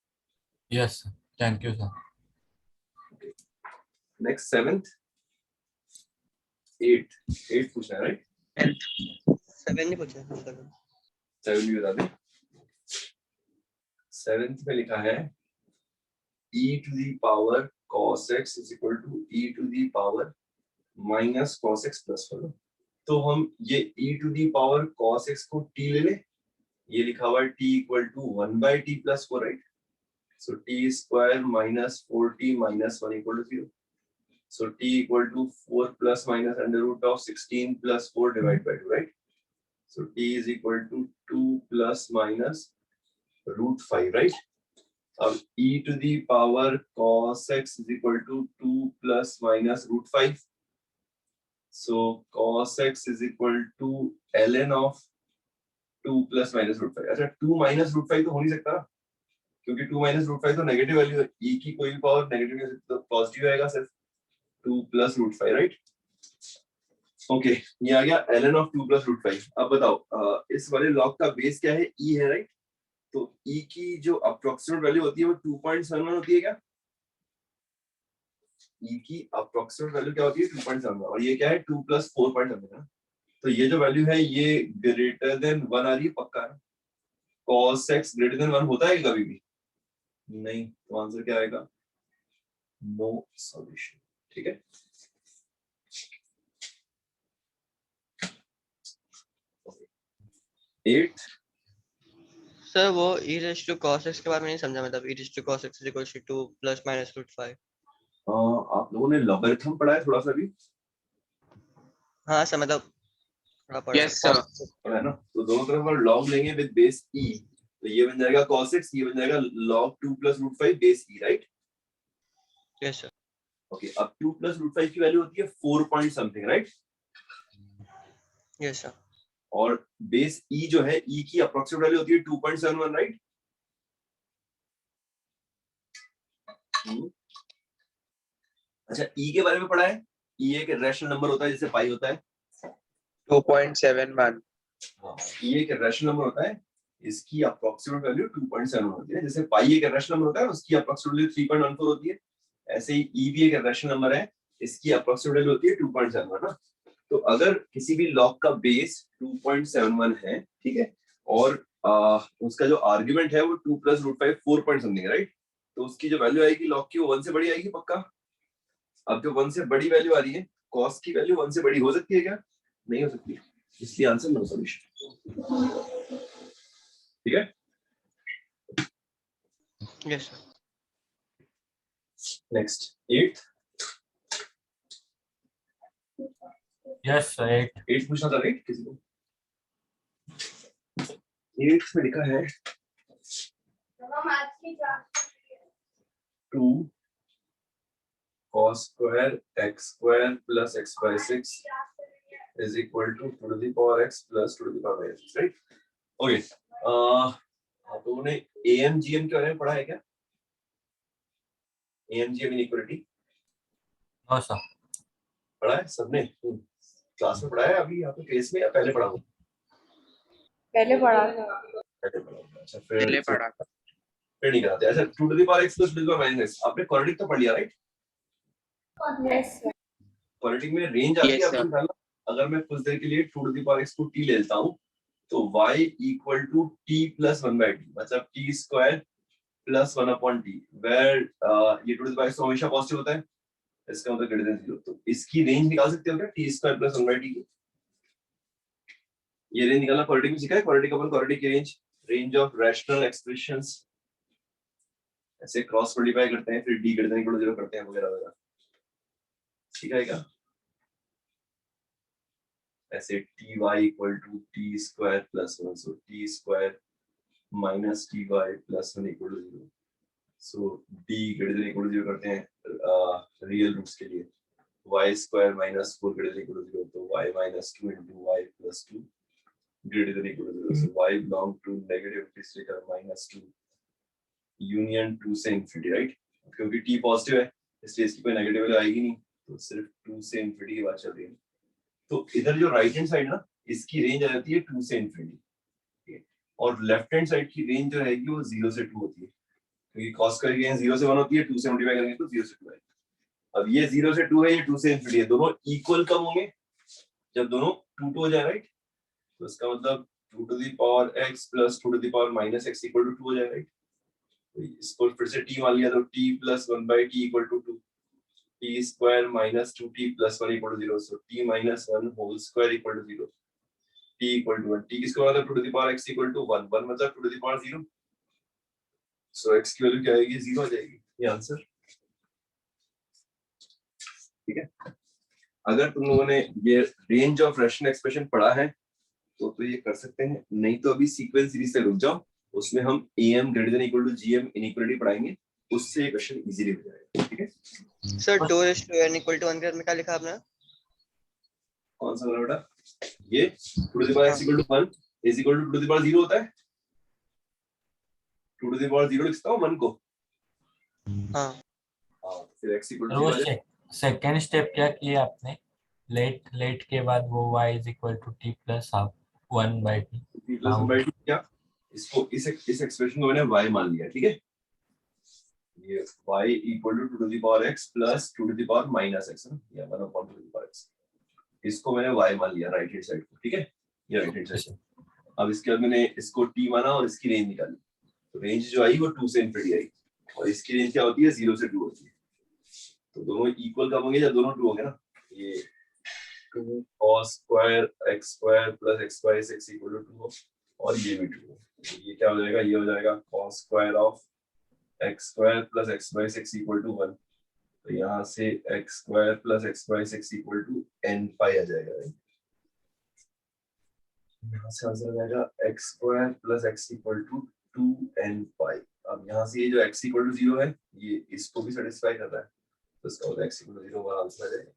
Yes sir, thank you sir. Next 7th 8 पूछना है, राइट। 7 नहीं पूछा, 7 भी बता दे। 7th में लिखा है e to the power cos x is equal to e to the power minus cos x plus 4। तो हम ये e to the power cos x को t ले ले, ये लिखा हुआ है t equal to 1 by t plus 4, right? So t square minus 4t minus 1 equal to 0. So t equal to 4 plus minus under root of 16 plus 4 divided by 2, right? So t is equal to 2 plus minus root 5, right? अब e to the power cos x is equal to 2 plus minus root 5. So cos x is equal to ln of 2 plus minus root 5। अच्छा 2 minus root 5 तो हो नहीं सकता, क्योंकि 2 minus root 5 तो negative value है। e की कोई भी पावर नेगेटिव नहीं हो सकती, तो पॉजिटिव आएगा सिर्फ 2 plus root 5, राइट। ओके, ये आ गया ln of 2 plus root 5। अब बताओ इस वाले लॉग का बेस क्या है? e है, राइट। तो e की जो अप्रोक्सीमेट वैल्यू होती है वो 2.71 होती है क्या? e की अप्रोक्सीमेट वैल्यू क्या होती है? 2.71, और ये क्या है? 2 plus 4.71। तो ये जो वैल्यू है ये ग्रेटर देन 1 आ रही है, पक्का है। cos x ग्रेटर देन 1 होता है कभी भी नहीं, तो आंसर क्या आएगा? No solution. ठीक है, एट। सर वो e raised to cos x के बारे में नहीं समझा, मतलब e raised to cos x is equal to 2 plus minus root 5। आप लोगों ने लॉगरिथम पढ़ा है थोड़ा सा भी? हाँ सर, मतलब थोड़ा पढ़ा Yes, sir. पढ़ा है ना। तो दोनों तरफ अगर लॉग लेंगे विद बेस e, तो ये बन जाएगा cos x, ये बन जाएगा log 2 plus root 5 base e, right. Yes sir. Okay, अब 2 प्लस रूट 5 की वैल्यू होती है 4 point something, right? Yes sir. और बेस ई जो है, ई की अप्रोक्सीमेट वैल्यू होती है 2.71, राइट? अच्छा, ई के बारे में पढ़ा है? ई एक रैशनल नंबर होता है जैसे पाई होता है। 2.71. हाँ, ई एक रैशनल नंबर होता है, इसकी अप्रोक्सीमेट वैल्यू 2.7 होती है। जैसे पाई एक रैशनल नंबर होता है, उसकी अप्रोक्सीमेट वैल्यू 3.14 होती है। ऐसे ही ई भी एक रैशनल नंबर है, इसकी अप्रोक्सीमेट वैल्यू होती है 2.7 ना। तो अगर किसी भी लॉग का बेस 2.71 है, ठीक है, और उसका जो आर्गुमेंट है वो 2 plus root 5 4 point something, right? तो उसकी जो वैल्यू आएगी लॉग की, वो 1 से बड़ी आएगी पक्का। अब जो 1 से बड़ी वैल्यू आ रही है, कॉस की वैल्यू 1 से बड़ी हो सकती है क्या? नहीं हो सकती, इसलिए आंसर नो सॉल्यूशन। ठीक है, yes sir. Next 8th। Yes sir 8. 8 पूछना था, राइट? किसी को 8 में लिखा है 2 cos square x square plus x by 6 is equal to 2 to the power x plus 2 to the power x, right? Okay. आप लोगों ने AMGM के बारे में पढ़ा है क्या? AMGM inequality no sir. पढ़ा है सबने? क्लास में पढ़ा है अभी यहाँ पे केस में, या पहले पढ़ा हो? पहले पढ़ा था। पहले पढ़ा होगा। अच्छा, पहले फिर पढ़ा. नहीं कराते। अच्छा, 2 to the power x plus 2 to the power minus x, आपने क्वाड्रेटिक तो पढ़ लिया, राइट? Yes sir. क्वाड्रेटिक में रेंज आती है Yes, आपको sir. निकालना। अगर मैं कुछ देर के लिए 2 to the power x को t ले लेता हूँ, तो y equal to t plus 1 by t, मतलब t square plus 1 upon t, where ये 2 to the power x तो हमेशा पॉजिटिव होता है, इसका मतलब ग्रेटर देन 0। तो इसकी रेंज निकाल सकते हो क्या, t square plus 1 by t की? ये रेंज निकालना क्वाड्रेटिक में सीखा है, क्वाड्रेटिक अपन क्वाड्रेटिक की रेंज ऑफ रैशनल एक्सप्रेशंस ऐसे क्रॉस मल्टीप्लाई करते हैं, फिर d greater than equal to 0 करते हैं, वगैरह वगैरह। ठीक है क्या? ऐसे ty equal to t square plus 1, so t square minus ty plus 1 equal to 0, so d greater than equal to 0 करते हैं रियल रूट्स के लिए। y square minus 4 greater than equal to 0, तो y minus 2 into y plus 2 greater than equal to 0, so y belong to negative, इसलिए कर minus 2 union 2 से infinity, right? क्योंकि t positive है इसलिए इसकी कोई नेगेटिव वैल्यू आएगी नहीं, तो सिर्फ 2 से infinity की बात चल रही है। तो इधर जो राइट हैंड साइड ना, इसकी रेंज आ जाती है 2 से इंफिनिटी, और लेफ्ट हैंड साइड की रेंज जो रहेगी वो 0 से 2 होती है, क्योंकि cos स्क्वायर की रेंज 0 से 1 होती है, 2 से मल्टीप्लाई करेंगे तो 0 से 2 आएगी। अब ये 0 से 2 है, ये 2 से इंफिनिटी है, दोनों इक्वल कब होंगे? जब दोनों 2 हो जाए, राइट? तो इसका मतलब 2 to the power x plus 2 to the power minus x equal to 2 हो जाए, राइट? तो इसको फिर से t मान लिया, तो t plus 1 by t equal to 2, t square minus 2t plus 1 equal to 0, so t minus 1 whole square equal to 0, t equal to 1, t किसको मतलब 2 to the power x equal to 1, 1 मतलब 2 to the power 0, so x की value क्या आएगी? 0 आ जाएगी, ये answer. ठीक है, अगर तुम लोगों ने ये रेंज ऑफ रैशनल एक्सप्रेशन पढ़ा है तो ये कर सकते हैं, नहीं तो अभी सीक्वेंस सीरीज से रुक जाओ, उसमें हम am greater than equal to gm inequality पढ़ाएंगे, उससे ये क्वेश्चन इजीली हो जाएगा। ठीक है सर 2:n equal to 1 के में क्या लिखा आपने? कौन सा वाला बेटा? ये 2 to the power x equal to 1 is equal to 2 to the power 0 होता है, 2 to the power 0 लिखता हूँ 1 को। हाँ फिर x equal to वो 0 आ जाए। सेकेंड स्टेप क्या किया आपने? लेट के बाद वो y is equal to t plus half 1 by t. t plus 1 by 2 क्या, इसको इस एक्सप्रेशन को मैंने y मान लिया, ठीक है? ये y equal to 2 to the power x plus 2 to the power minus x है, या 1 upon 2 to the power x, इसको मैंने y मान लिया राइट हैंड साइड को, ठीक है? ये राइट हैंड साइड। अब इसके बाद मैंने इसको t माना और इसकी रेंज निकाली, तो रेंज जो आई वो 2 से इनफिनिटी आई, और इसकी रेंज क्या होती है? 0 से 2 होती है। तो दोनों इक्वल कब होंगे? जब दोनों 2 होंगे ना। ये 2 cos square x square plus x by 6 equal to 2 हो, और ये भी 2 हो, तो ये क्या हो जाएगा? ये हो जाएगा cos square of x square plus x by 6 equal to 1, तो यहाँ से x square plus x by 6 equal to n pi आ जाएगा, right? यहाँ से आंसर आ जाएगा x square plus x equal to 2n pi। अब यहाँ से ये जो x equal to 0 है, ये इसको भी सेटिस्फाई कर रहा है, तो इसका होता है x equal to 0 हमारा आंसर आ जाएगा।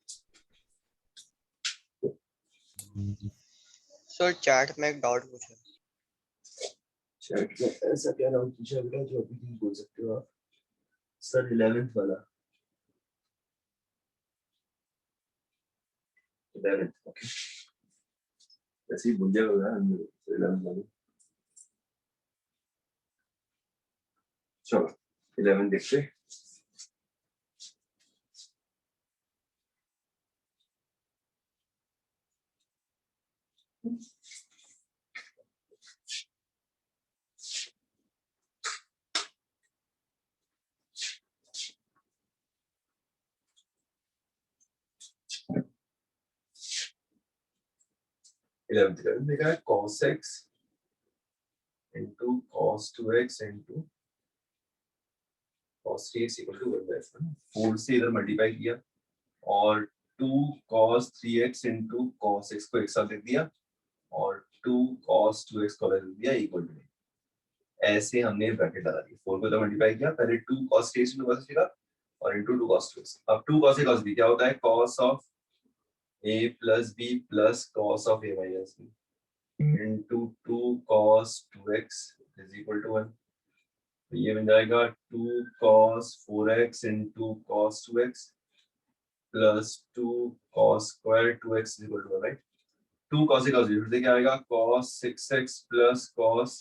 सर चैट में एक डाउट पूछा। चैट में ऐसा क्या नाम पूछा बेटा जो अभी नहीं बोल सकते हो आप? सर 11th वाला 11th ओके ऐसे ही भूल जाएगा ना 11th वाला। चलो 11 देखते हैं। इलेवन देखा है cos x into cos 2x into cos 3x equal to 1/4 4 से इधर मल्टीप्लाई किया और 2 cos 3x into cos x को एक साथ लिख दिया और 2 cos 2x को अलग लिख दिया इक्वल टू ऐसे हमने ब्रैकेट लगा दी 4 को इधर मल्टीप्लाई किया पहले 2 cos 3x into cos x लिखा और into 2 cos 2x अब 2 cos a cos b क्या होता है cos of a plus b plus cos of a minus b into 2 cos 2x is equal to 1 तो ये बन जाएगा 2 cos 4x into cos 2x plus 2 cos square 2x is equal to 1 right 2 cos a cos b फिर से क्या आएगा cos 6x plus cos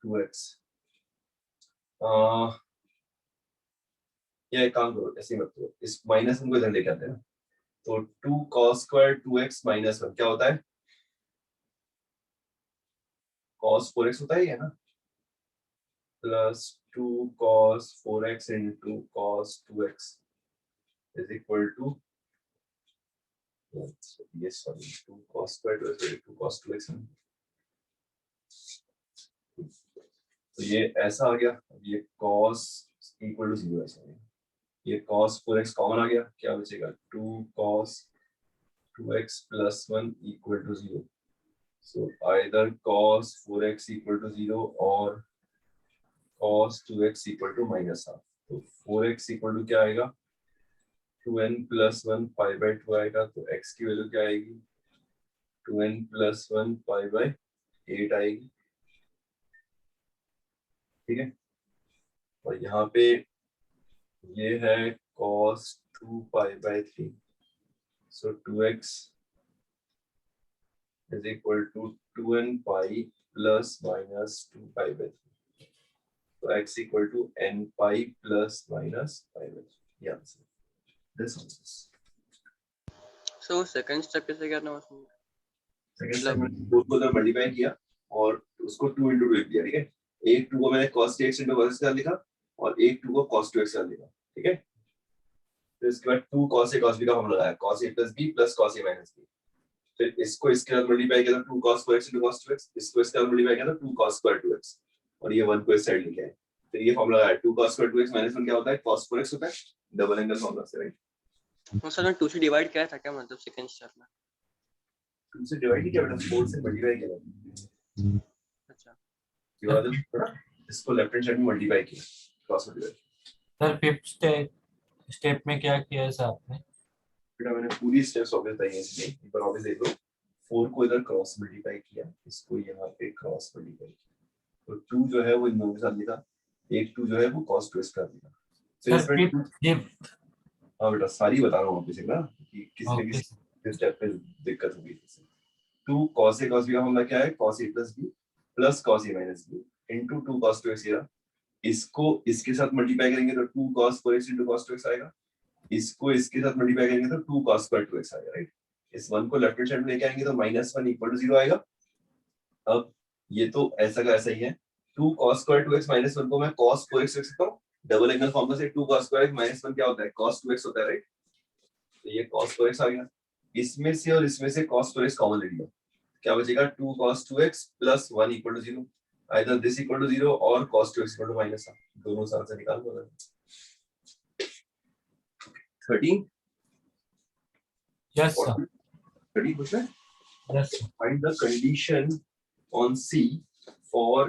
2x ये एक काम करो ऐसे मत करो इस माइनस को इधर लेके आते हैं ना तो 2 cos square 2x minus 1 क्या होता है cos 4x होता है ये ना plus 2 cos 4x into cos 2x is equal to yes sorry 2 cos square 2x 2 cos 2x तो ये ऐसा आ गया अब ये cos equal to 0 ऐसा है ये cos 4x कॉमन आ गया क्या बचेगा 2 cos 2x plus 1 equal to 0 so either cos 4x equal to 0 or cos 2x equal to minus half तो 4x equal to क्या आएगा 2n plus 1 pi by 2 आएगा तो x की वैल्यू क्या आएगी 2n plus 1 pi by 8 आएगी ठीक है और यहाँ पे ये है cos 2 pi by 3 so 2x is equal to 2n pi plus minus 2 pi by 3 so x equal to n pi plus minus pi by 3 ये answer this answers so second step कैसे करना है उसमें? सेकंड स्टेप में 4 को उधर multiply किया और उसको 2 into 2 लिख दिया ठीक है एक 2 को मैंने cos 3x into cos x कर लिखा और एक 2 को cos 2x कर लिखा ठीक है फिर इसके बाद 2 cos a cos b का फॉर्मूला लगाया cos a plus b plus cos a minus b फिर इसको इसके साथ मल्टीप्लाई किया तो 2 cos 4x into cos 2x इसको इसके साथ मल्टीप्लाई किया तो 2 cos square 2x और ये 1 को इस साइड लेके आए फिर ये फॉर्मूला लगाया 2 cos square 2x minus 1 क्या होता है cos 4x होता है डबल एंगल फॉर्मूला से राइट वो सर 2 से डिवाइड किया था क्या मतलब सेकंड स्टेप में? 2 से डिवाइड नहीं किया बेटा 4 से मल्टीप्लाई किया अच्छा ये वाला थोड़ा इसको लेफ्ट हैंड साइड में मल्टीप्लाई किया cross multiply sir fifth step में क्या किया है सर आपने बेटा मैंने पूरी स्टेप्स ऑब्वियस बताई हैं इसमें एक बार ऑब्वियस देख लो 4 को इधर क्रॉस मल्टीप्लाई किया इसको यहाँ पे क्रॉस मल्टीप्लाई किया तो 2 जो है वो इन दोनों के साथ लिखा एक 2 जो है वो cos 2x कर दिया फिर सर इसमें फिफ्थ हाँ बेटा सारी बता रहा हूँ आपसे ना कि किसी न ओके किसी स्टेप पे दिक्कत होगी जैसे 2 cos a cos b का फॉर्मूला क्या है cos a plus b plus cos a minus b into 2 cos 2x ये रहा इसको इसके साथ मल्टीप्लाई करेंगे तो 2 cos 4x into cos 2x आएगा इसको इसके साथ मल्टीप्लाई करेंगे तो 2 cos square 2x आएगा राइट इस 1 को लेफ्ट हैंड साइड में लेके आएंगे तो -1 equal to 0 आएगा अब ये तो ऐसा का ऐसा ही है 2 cos square 2x -1 को मैं cos 4x लिख सकता हूँ डबल एंगल फॉर्मूला से 2 cos square -1 क्या होता है cos 2x होता है राइट तो ये cos 4x आ गया इसमें से और इसमें से cos 4x कॉमन ले लिया क्या बचेगा 2 cos 2x plus 1 equal to 0 either this equal to 0 or cos 2x equal to -1 दोनों साथ से निकाल दो 13 यस सर 13 कुछ है yes sir find the condition on C for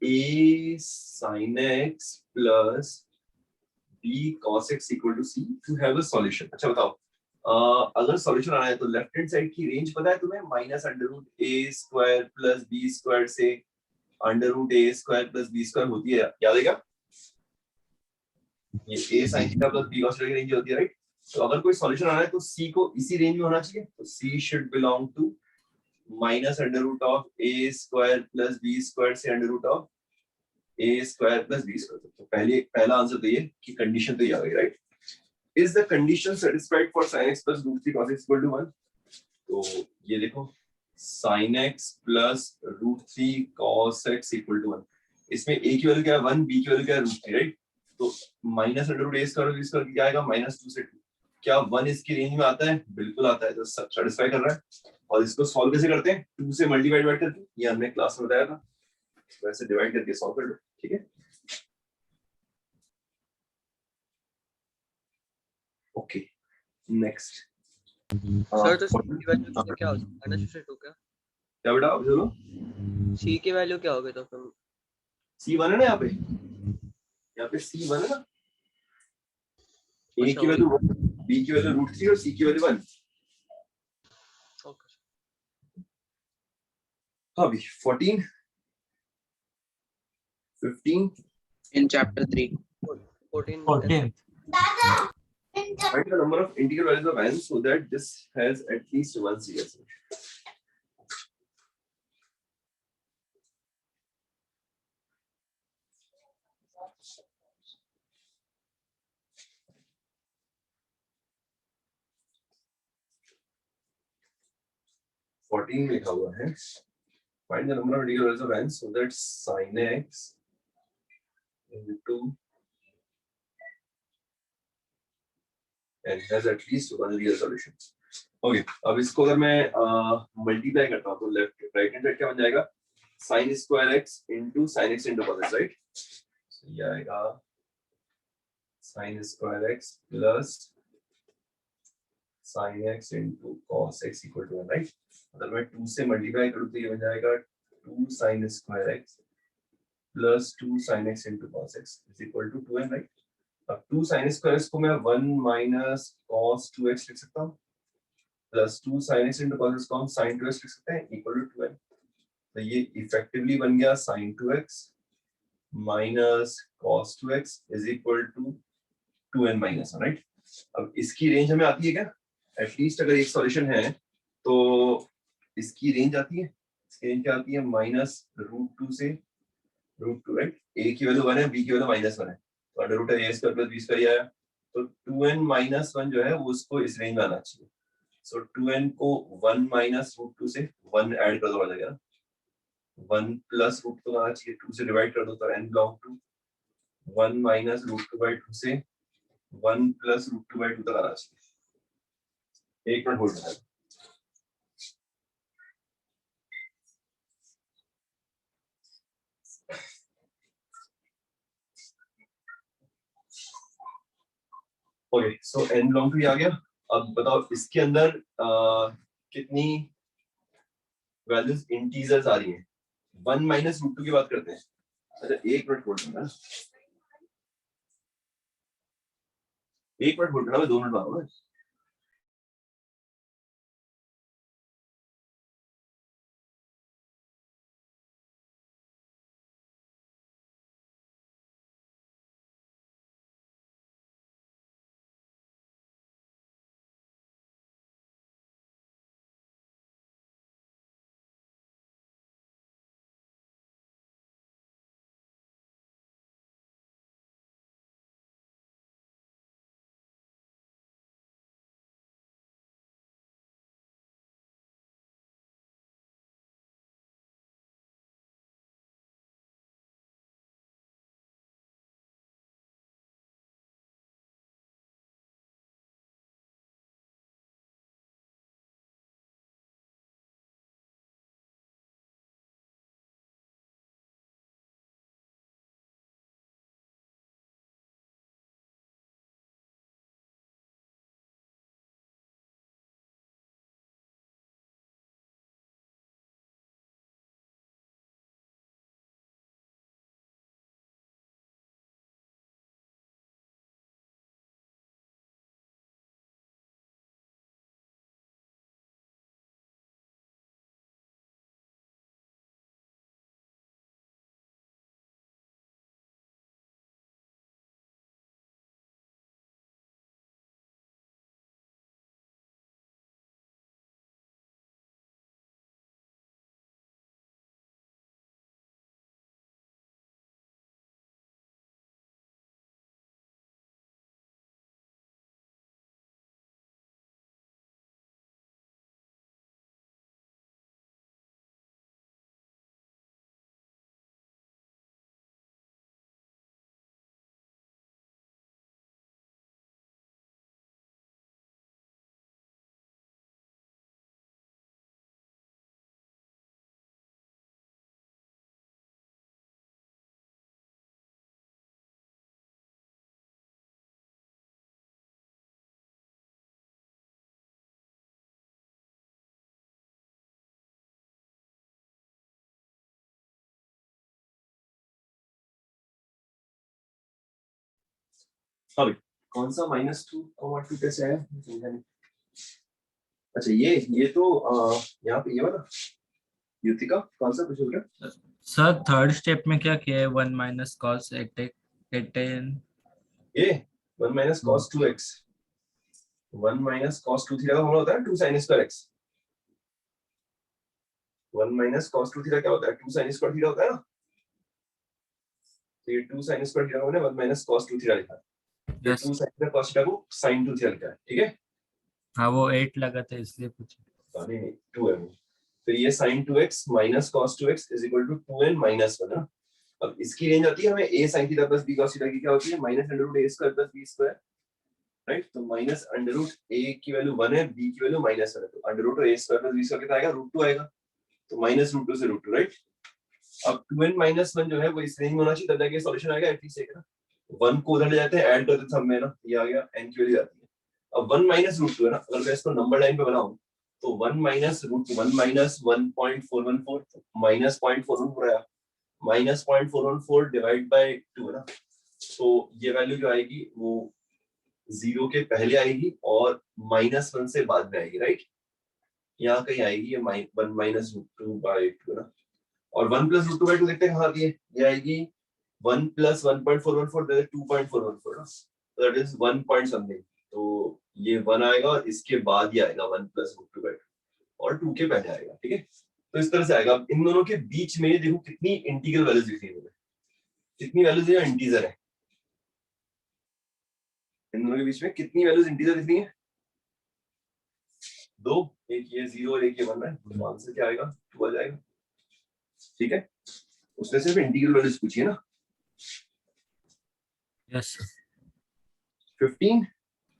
a sin x plus b cos x equal to c to have a solution. अच्छा बताओ, अगर सॉल्यूशन आना है तो लेफ्ट हैंड साइड की रेंज पता है तुम्हें? माइनस अंडर रूट ए स्क्वायर प्लस बी स्क्वायर से अंडर रूट ए स्क्वायर प्लस बी स्क्वायर होती है, याद है क्या? ये a sin theta plus b cos theta की रेंज होती है, राइट? तो अगर कोई सॉल्यूशन आना है तो c को इसी रेंज में होना चाहिए, तो c should belong to minus under root of a square plus b square से under root of a square plus b square. तो पहला आंसर तो ये कि कंडीशन तो ये आ गई, right? Is the condition satisfied for sin x plus root 3 cos x equal to 1? तो ये देखो sin x plus root 3 cos x equal to 1, इसमें a की वैल्यू क्या है 1, b की वैल्यू क्या है root 3, राइट? तो माइनस अंडर रूट ए स्क्वायर बी स्क्वायर क्या आएगा -2 से 2। क्या 1 इसकी रेंज में आता है? बिल्कुल आता है, तो सेटिस्फाई कर रहा है। और इसको सॉल्व कैसे करते हैं? 2 से मल्टीप्लाई डिवाइड करके, ये हमने क्लास में बताया था, इसको ऐसे डिवाइड करके सॉल्व कर लो, ठीक है? ओके, नेक्स्ट सर तो c की वैल्यू क्या होगी? -2 से 2 क्या? क्या बेटा अब बोलो? c की वैल्यू क्या होगी तो फिर? C1 है ना यहाँ पे C1 है ना, A की वैल्यू 1, B की वैल्यू √3 और C की वैल्यू 1। ओके अभी 14 15 In chapter 3. 14 14th. find the number of integral values of n so that this has at least one serial solution. Fourteen लिखा हुआ है, find the number of integral values of n so that sin x into n has at least one real solution. Okay, अब इसको अगर मैं multiply करता हूँ तो लेफ्ट राइट हैंड साइड क्या बन जाएगा? sin square x into sin x into cos x, right? तो ये आएगा sin square x plus sin x into cos x equal to 1, right? अगर मैं 2 से मल्टीप्लाई करूँ तो ये बन जाएगा 2 sin square x plus 2 sin x into cos x is equal to 2n, right? अब 2 sin स्क्वायर x को मैं 1 minus cos 2x लिख सकता हूँ, plus 2 sin x into cos x को हम sin 2x लिख सकते हैं, इक्वल टू 2n। तो ये इफेक्टिवली बन गया sin 2x minus cos 2x is equal to 2n minus 1, right? अब इसकी रेंज हमें आती है क्या? एटलीस्ट अगर एक सॉल्यूशन है तो इसकी रेंज आती है, इसकी रेंज क्या आती है? -√2 से √2, राइट? a की वैल्यू 1 है, b की वैल्यू -1 है, तो under root a square plus b square आया, तो 2n minus 1 जो है वो उसको इस रेंज में आना चाहिए। सो 2n को 1 minus √2 से 1 ऐड कर दो, आ जाएगा 1 plus √2 आना चाहिए, 2 से डिवाइड कर दो तो n belong to 1 minus √2/2 से 1 plus √2/2 तक आना चाहिए। एक मिनट होल्ड करना। Okay, so n belong to ये आ गया। अब बताओ इसके अंदर कितनी वैल्यूज इंटीजर्स आ रही हैं? 1 minus √2 की बात करते हैं। अच्छा एक मिनट होल्ड करना, एक मिनट होल्ड करना, मैं 2 मिनट बाद आऊंगा। हाँ भाई, कौन सा -2, 2 कैसे आया समझा नहीं। अच्छा ये तो यहाँ पे ये वाला युतिका कौन सा कुछ हो गया। सर थर्ड स्टेप में क्या किया है 1 माइनस कॉस 8 ये 1 minus cos 2x 1 minus cos 2 theta का फॉर्मूला होता है 2 sin square x। 1 minus cos 2 theta क्या होता है 2 sin स्क्वायर थीटा होता है ना। तो ये 2 sin स्क्वायर थीटा को मैंने 1 माइनस कॉस 2 थीटा लिखा है। ये yes 2 sin square cos theta को sin 2 थीटा लिखा है ठीक है। हाँ वो 8 लगा था इसलिए पूछा। नहीं नहीं 2 है वो। फिर ये sin 2x minus cos 2x is equal to 2n minus 1 है। अब इसकी रेंज आती है हमें a sin theta plus b cos theta की क्या होती है minus under root a square plus b square right. तो माइनस अंडर रूट a की वैल्यू 1 है b की वैल्यू -1 है। तो under root a square plus b square कितना आएगा √2 आएगा। तो -√2 से √2 राइट। अब 2n माइनस 1 जो है वो इस रेंज में होना चाहिए तब जाके सॉल्यूशन आएगा एटलीस्ट एक ना। 1 को उधर ले जाते हैं ऐड करते सब में ना ये आ गया n की वैल्यू आती है। अब 1 -√2 है ना अगर मैं इसको नंबर लाइन पे बनाऊं तो 1 -√1 माइनस 1.414 माइनस 0.414 आया माइनस 0.414 डिवाइड बाय 2 है ना। तो ये वैल्यू जो आएगी वो 0 के पहले आएगी और -1 से बाद में आएगी राइट। यहाँ कहीं आएगी ये 1 -√2/2 है ना। और 1 + √2/2 देखते हैं कहाँ आती है। ये आएगी 1 + 1.414 दैट इज 2.414 ना। That is 1 point something. तो ये 1 आएगा और इसके बाद ही आएगा 1 + √2/2 और 2 के पहले आएगा ठीक है। तो इस तरह से आएगा। अब इन दोनों के बीच में देखो कितनी इंटीग्रल वैल्यूज दिख रही है कितनी वैल्यूज है इंटीजर है। इन दोनों के बीच में कितनी वैल्यूज इंटीजर दिख रही है 2 एक ये 0 और एक ये 1 है। तो आंसर क्या आएगा 2 आ जाएगा ठीक है। उसने सिर्फ इंटीग्रल वैल्यूज पूछी है ना। यस 15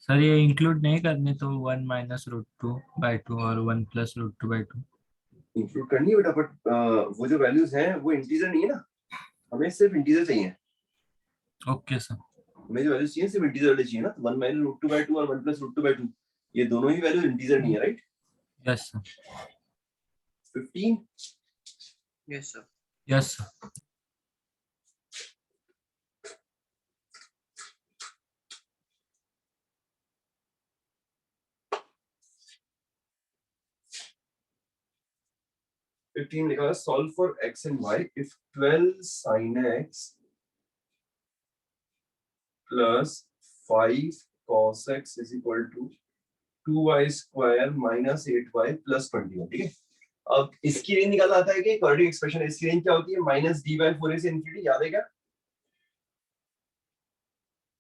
सर ये इंक्लूड नहीं करने तो 1 -√2/2 और 1 + √2/2। इंक्लूड करनी है बेटा बट वो जो वैल्यूज हैं वो इंटीजर नहीं है ना। हमें सिर्फ इंटीजर चाहिए। Okay sir. हमें जो वैल्यूज चाहिए सिर्फ इंटीजर वाले चाहिए ना। 1 -√2/2 और 1 + √2/2 ये दोनों ही वैल्यूज इंटीजर नहीं है right. Yes sir 15 yes sir. Yes sir. लिखा है solve for x and y if 12 sin x plus 5 cos x is equal to 2y square minus 8y plus 21 ठीक है। अब इसकी रेंज निकालना आता है कि क्वाड्रेटिक एक्सप्रेशन इसकी रेंज क्या होती है -d/4a से इंफिनिटी याद है क्या।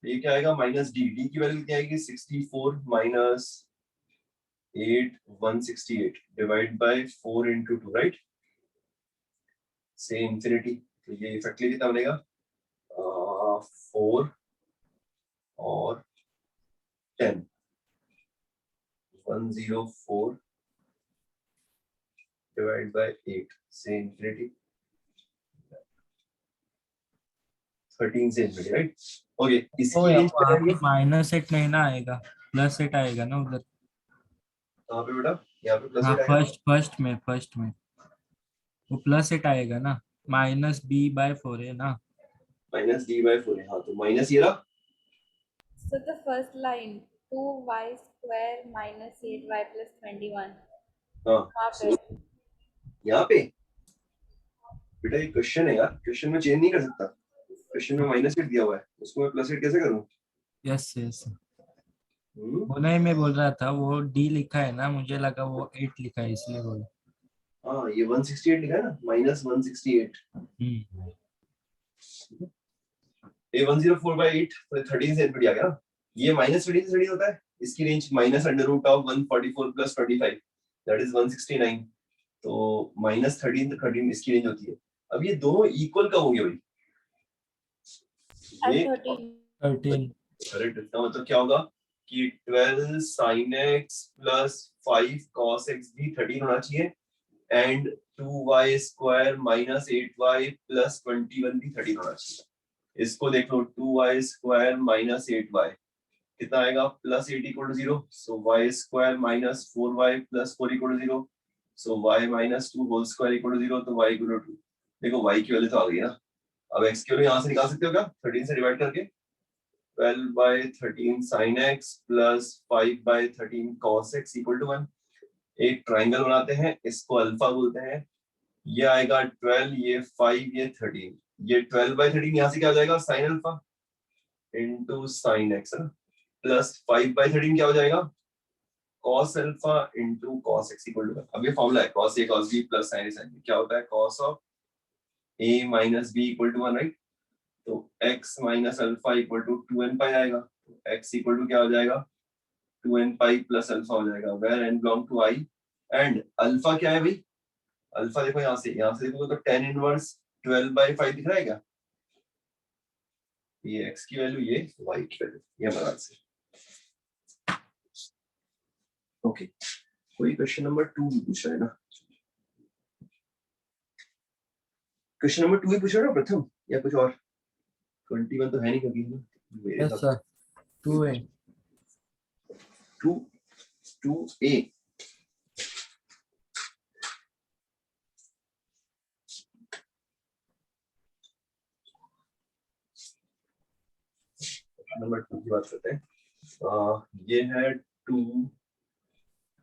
ये क्या आएगा -d d की वैल्यू कितनी आएगी 64 minus 8 168 divide by 4 into 2 right से इंफिनिटी। तो ये इफेक्टली कितना बनेगा 4 और 10 104 डिवाइड बाय 8 से इंफिनिटी 13 से इंफिनिटी राइट। ओके इसकी रेंज क्या वहाँ है पे -8 नहीं ना आएगा +8 आएगा ना उधर। कहाँ पे बेटा यहाँ पे प्लस हाँ 8 आएगा। फर्स्ट में वो +8 आएगा ना -b/4 है ना। -d/4 है हाँ तो माइनस ये रहा। So the first line 2y square minus 8y plus 21 हाँ वहाँ पे यहाँ पे बेटा ये क्वेश्चन है यार क्वेश्चन में चेंज नहीं कर सकता। क्वेश्चन में -8 दिया हुआ है उसको मैं +8 कैसे करूँ। यस यस वो नहीं मैं बोल रहा था वो d लिखा है ना मुझे लगा वो 8 लिखा है इसलिए बोला। हाँ ये 168 लिखा है ना -168 ये 104/8 तो 13 से इंफिनिटी आ गया ना। ये -13 से 13 होता है इसकी रेंज -√144 + 25 दैट इज 169। तो -13 से 13 इसकी रेंज होती है। अब ये दोनों इक्वल कब होंगे भाई at ये 13 करेक्ट। इसका मतलब क्या होगा कि 12 sin x plus 5 cos x भी 13 होना चाहिए and 2y square minus 8y plus 21 भी 13 होना चाहिए। इसको देख लो 2y स्क्वायर माइनस 8y कितना आएगा +8 = 0 सो y square minus 4y plus 4 = 0 सो y - 2 होल स्क्वायर = 0 तो y = 2। देखो y की वैल्यू तो आ गई ना। अब x की वैल्यू यहाँ से निकाल सकते हो क्या 13 से डिवाइड करके 12/13 sin x plus 5/13 cos x equal to 1। एक ट्राइंगल बनाते हैं, इसको अल्फा बोलते हैं। ये आएगा 12, ये 5, ये 13। ये 12/13 यहाँ से क्या हो जाएगा, sine alpha into sine x है, प्लस 5/13 क्या हो जाएगा, cos alpha into cos x equal to 1। अब ये फॉर्मूला है cos a cos b plus sin a sin b, क्या होता है cos of a minus b equal to 1, right. तो x minus alpha equal to 2n pi आएगा, तो x equal to क्या हो जाएगा, 2n पाई प्लस अल्फा हो जाएगा, where n belong to i। And alpha क्या है भाई, अल्फा देखो यहाँ से देखो तो tan इनवर्स 12/5 दिख रहा है क्या, ये x की वैल्यू, ये y की वैल्यू, ये हमारा आंसर। ओके, कोई क्वेश्चन नंबर 2 भी पूछ रहा है ना, क्वेश्चन नंबर 2 ही पूछ रहा है ना प्रथम, या कुछ और? 21 तो है नहीं कभी ना मेरे यस हिसाब सर 2a। से। 2a नंबर 2 की बात करते हैं। ये है 2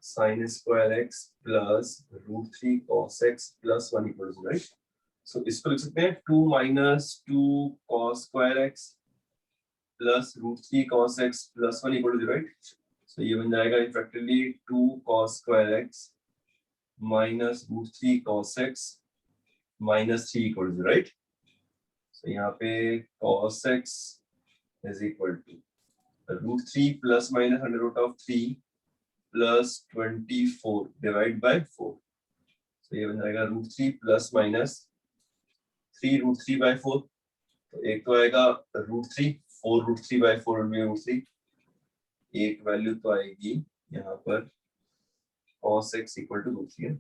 sin square x plus √3 cos x plus 1 equal to, right. So इसको लिख सकते हैं 2 minus 2 cos square x plus √3 cos x plus 1 equal to, right. So ये बन जाएगा effectively 2 cos square x minus √3 cos x minus 3 equal to, right. So यहाँ पे cos x is equal to √3 plus minus under root of 3 plus 24 divide by 4। तो ये बन जाएगा √3 plus minus 3 √3 by 4। तो एक तो आएगा √3, 4 √3 by 4 will be √3। एक वैल्यू तो आएगी यहाँ पर cos x equal to √3 है,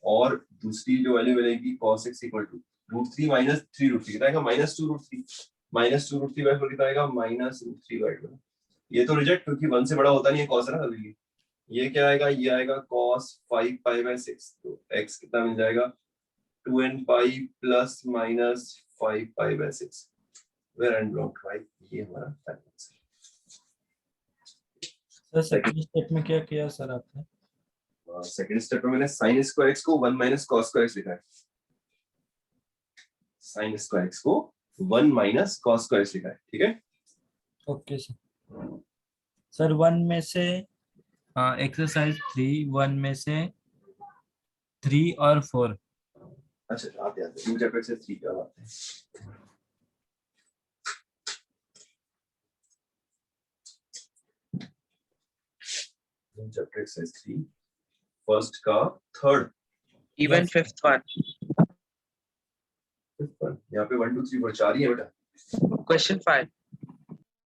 और दूसरी जो वैल्यू मिलेगी cos x equal to √3 minus 3 √3 कितना आएगा, -2 √3, -2 √3 by 4 कितना आएगा, -√3 by 2। ये तो रिजेक्ट, क्योंकि 1 से बड़ा होता नहीं है cos है ना कभी भी। ये क्या आएगा, ये आएगा cos 5 पाई बाय 6, तो x कितना मिल जाएगा, 2n pi plus minus 5 pi by 6, where n belong to i। ये हमारा आंसर। सर सेकंड स्टेप में क्या किया सर आपने? सेकंड स्टेप में मैंने sin स्क्वायर x को 1 माइनस cos स्क्वायर x लिखा है। sin स्क्वायर x को 1 माइनस cos स्क्वायर x लिखा है, ठीक है। Okay sir. सर 1 में से एक्सरसाइज 3 1 में से 3 और 4। अच्छा आते आते न्यू चैप्टर से 3 क्या बात है। न्यू चैप्टर से 3 फर्स्ट का third, Even Yes. fifth one. यहाँ पे 1 2 3 4 4 ही है बेटा। Question 5.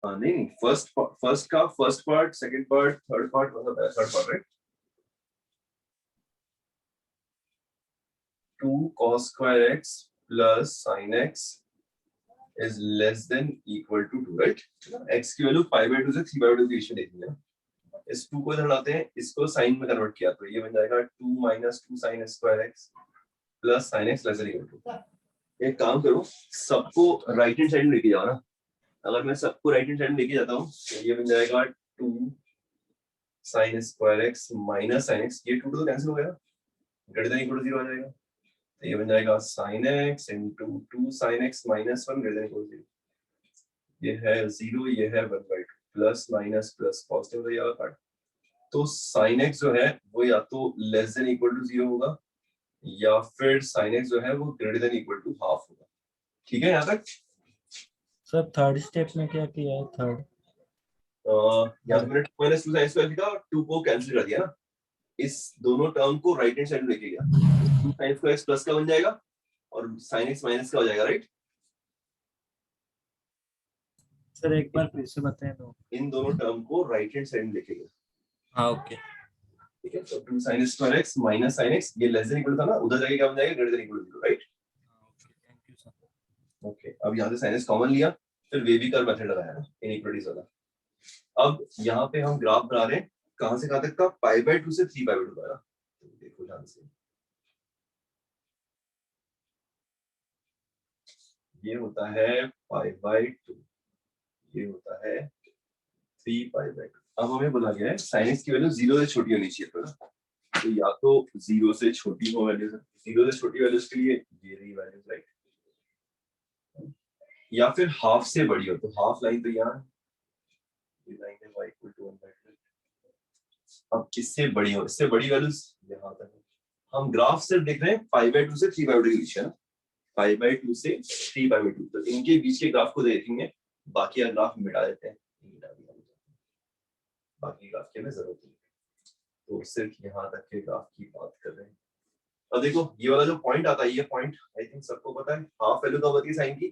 नहीं, फर्स्ट का first part, second part, third part, मतलब third part, right. 2 cos square x plus sin x is less than equal to 2, right. x की वैल्यू पाई बाय 2 से 3/2 के बीच में देखनी है। इस 2 को इधर लाते हैं, इसको साइन में कन्वर्ट किया तो ये बन जाएगा 2 minus 2 sin square x plus sin x less than equal to. एक काम करो, सबको राइट हैंड साइड में लेके जाओ ना। अगर मैं सबको राइट हैंड साइड में लेके जाता हूँ तो ये बन जाएगा 2 sin square x minus sin x, ये 2 तो कैंसिल हो गया, ग्रेटर देन इक्वल टू 0 आ जाएगा। तो ये बन जाएगा sin x into 2 sin x minus 1 greater than equal to 0। ये है 0, ये है 1/2, प्लस माइनस प्लस पॉजिटिव हो जाएगा पार्ट। तो sin x जो है वो या तो लेस देन इक्वल टू 0 होगा, या फिर sin x जो है वो greater than equal to half होगा, ठीक है यहाँ तक। सर थर्ड स्टेप में क्या किया है? थर्ड यहाँ पे मैंने 2 माइनस 2 sin स्क्वायर लिखा, 2 को कैंसिल कर दिया ना, इस दोनों टर्म को राइट हैंड साइड में लेके गया, 2 sin स्क्वायर x प्लस का बन जाएगा और sin x माइनस का हो जाएगा, राइट। सर एक बार फिर से बताएं तो। इन दोनों टर्म को राइट हैंड साइड में लेके गया, हाँ ओके। ठीक है। तो 2 sin square x minus sin x, ये लेस देन इक्वल था ना, उधर जाके क्या बन जाएगा, greater than equal to 0, right. Thank you sir. Okay, अब यहाँ से sin x कॉमन लिया, फिर वेवी कर्व मेथड लगाया ना इनइक्वालिटीज वाला। अब यहाँ पे हम ग्राफ बना रहे हैं, कहां से कहां तक का, पाई बाय 2 से 3/2 का। तो देखो ध्यान से, ये होता है पाई बाय 2, ये होता है 3π/2। अब हमें बोला गया है sin x की वैल्यू 0 से छोटी होनी चाहिए, तो या तो 0 से छोटी हो वैल्यू, 0 से छोटी वैल्यूज के लिए ये रही वैल्यूज, राइट, या फिर हाफ से बड़ी हो, तो हाफ लाइन तो यहाँ ये लाइन है y = 1/2। अब इससे बड़ी हो, इससे बड़ी वैल्यूज यहाँ तक है। हम ग्राफ सिर्फ देख रहे हैं π/2 से 3π/2 के बीच, है ना, π/2 से 3π/2, तो इनके बीच के ग्राफ को देखेंगे, बाकी का ग्राफ मिटा देते हैं, बाकी ग्राफ की हमें जरूरत नहीं, तो सिर्फ यहाँ तक के ग्राफ की बात कर रहे हैं। अब देखो ये वाला जो पॉइंट आता है, ये पॉइंट आई थिंक सबको पता है, हाफ वैल्यू कब होती है साइन की,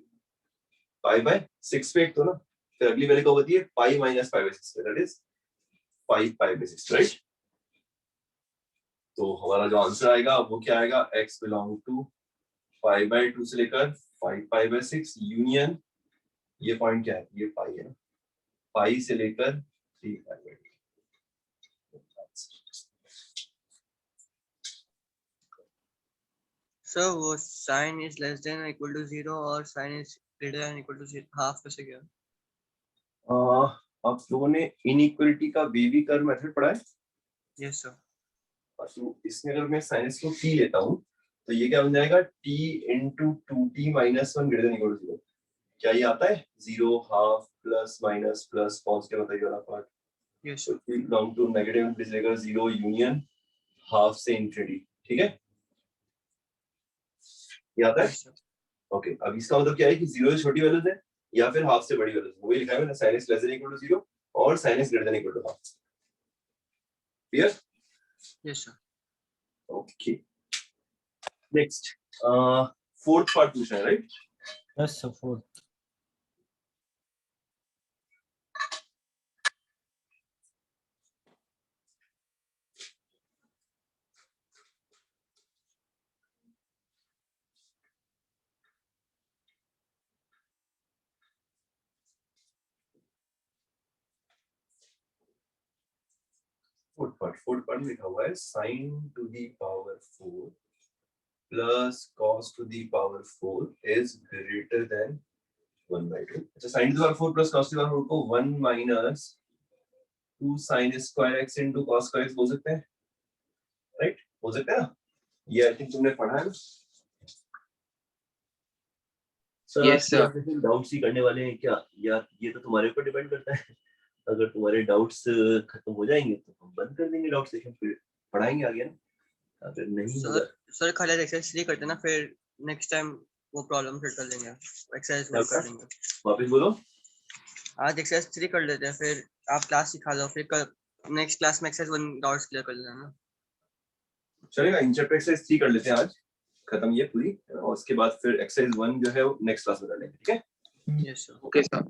π/6 पे एक तो ना, फिर अगली वैल्यू कब होती है π - π/6 पे, दैट इज 5π/6, राइट। तो हमारा जो आंसर आएगा वो क्या आएगा, x बिलोंग टू π/2 से लेकर 5π/6 यूनियन, ये पॉइंट क्या है, ये पाई है ना, पाई से लेकर 3π/2। सर वो sine is less than equal to 0 और sine is greater than equal to half कैसे गया? आप लोगों ने इनइक्वालिटी का बेबी कर्व मेथड पढ़ा है? Yes sir. तो इसमें अगर मैं साइनस को t लेता हूँ तो ये क्या बन जाएगा, t × 2t - 1 > 0। क्या ये आता है 0, half, plus, minus, plus, positive होता है ये वाला पार्ट। यस तो t belong to negative digital 0 union half से इंफिनिटी, ठीक है, ये आता है। सर। ओके, अब इसका मतलब क्या है कि 0 से छोटी वैल्यूज है या फिर हाफ से बड़ी वैल्यूज, वही लिखा है मैंने, sin x < = 0 और sin x > ½ clear? Yes sir. Okay, next fourth part पूछना है, right? Yes, sir. Fourth. Fourth part में लिखा हुआ है sin to the power 4 plus cos to the power 4 is greater than 1/2। अच्छा, sin to the power 4 plus cos to the power 4 को 1 minus 2 sin square x into cos square x बोल सकते हैं, right? बोल सकते हैं ना, ये आई थिंक तुमने पढ़ा है ना सर? Yes, sir. डाउट्स ही करने वाले हैं क्या, या ये तो तुम्हारे ऊपर डिपेंड करता है, अगर तुम्हारे डाउट्स खत्म हो जाएंगे तो हम बंद कर देंगे डाउट सेशन, फिर पढ़ाएंगे आगे ना, अगर नहीं होगा सर खाली एक्सरसाइज 3 करते ना, फिर नेक्स्ट टाइम वो प्रॉब्लम फिर कर लेंगे, एक्सरसाइज 1 कर लेंगे। वापस बोलो। आज एक्सरसाइज 3 कर लेते हैं, फिर आप क्लास सिखा लो, फिर कल नेक्स्ट क्लास में एक्सरसाइज 1 डाउट्स क्लियर कर लेना ना। चलेगा, इन चैप्टर एक्सरसाइज 3 कर लेते हैं आज, खत्म ये पूरी, और उसके बाद फिर एक्सरसाइज 1 जो है वो नेक्स्ट क्लास में कर लेंगे, ठीक है? Yes sir. Okay, sir.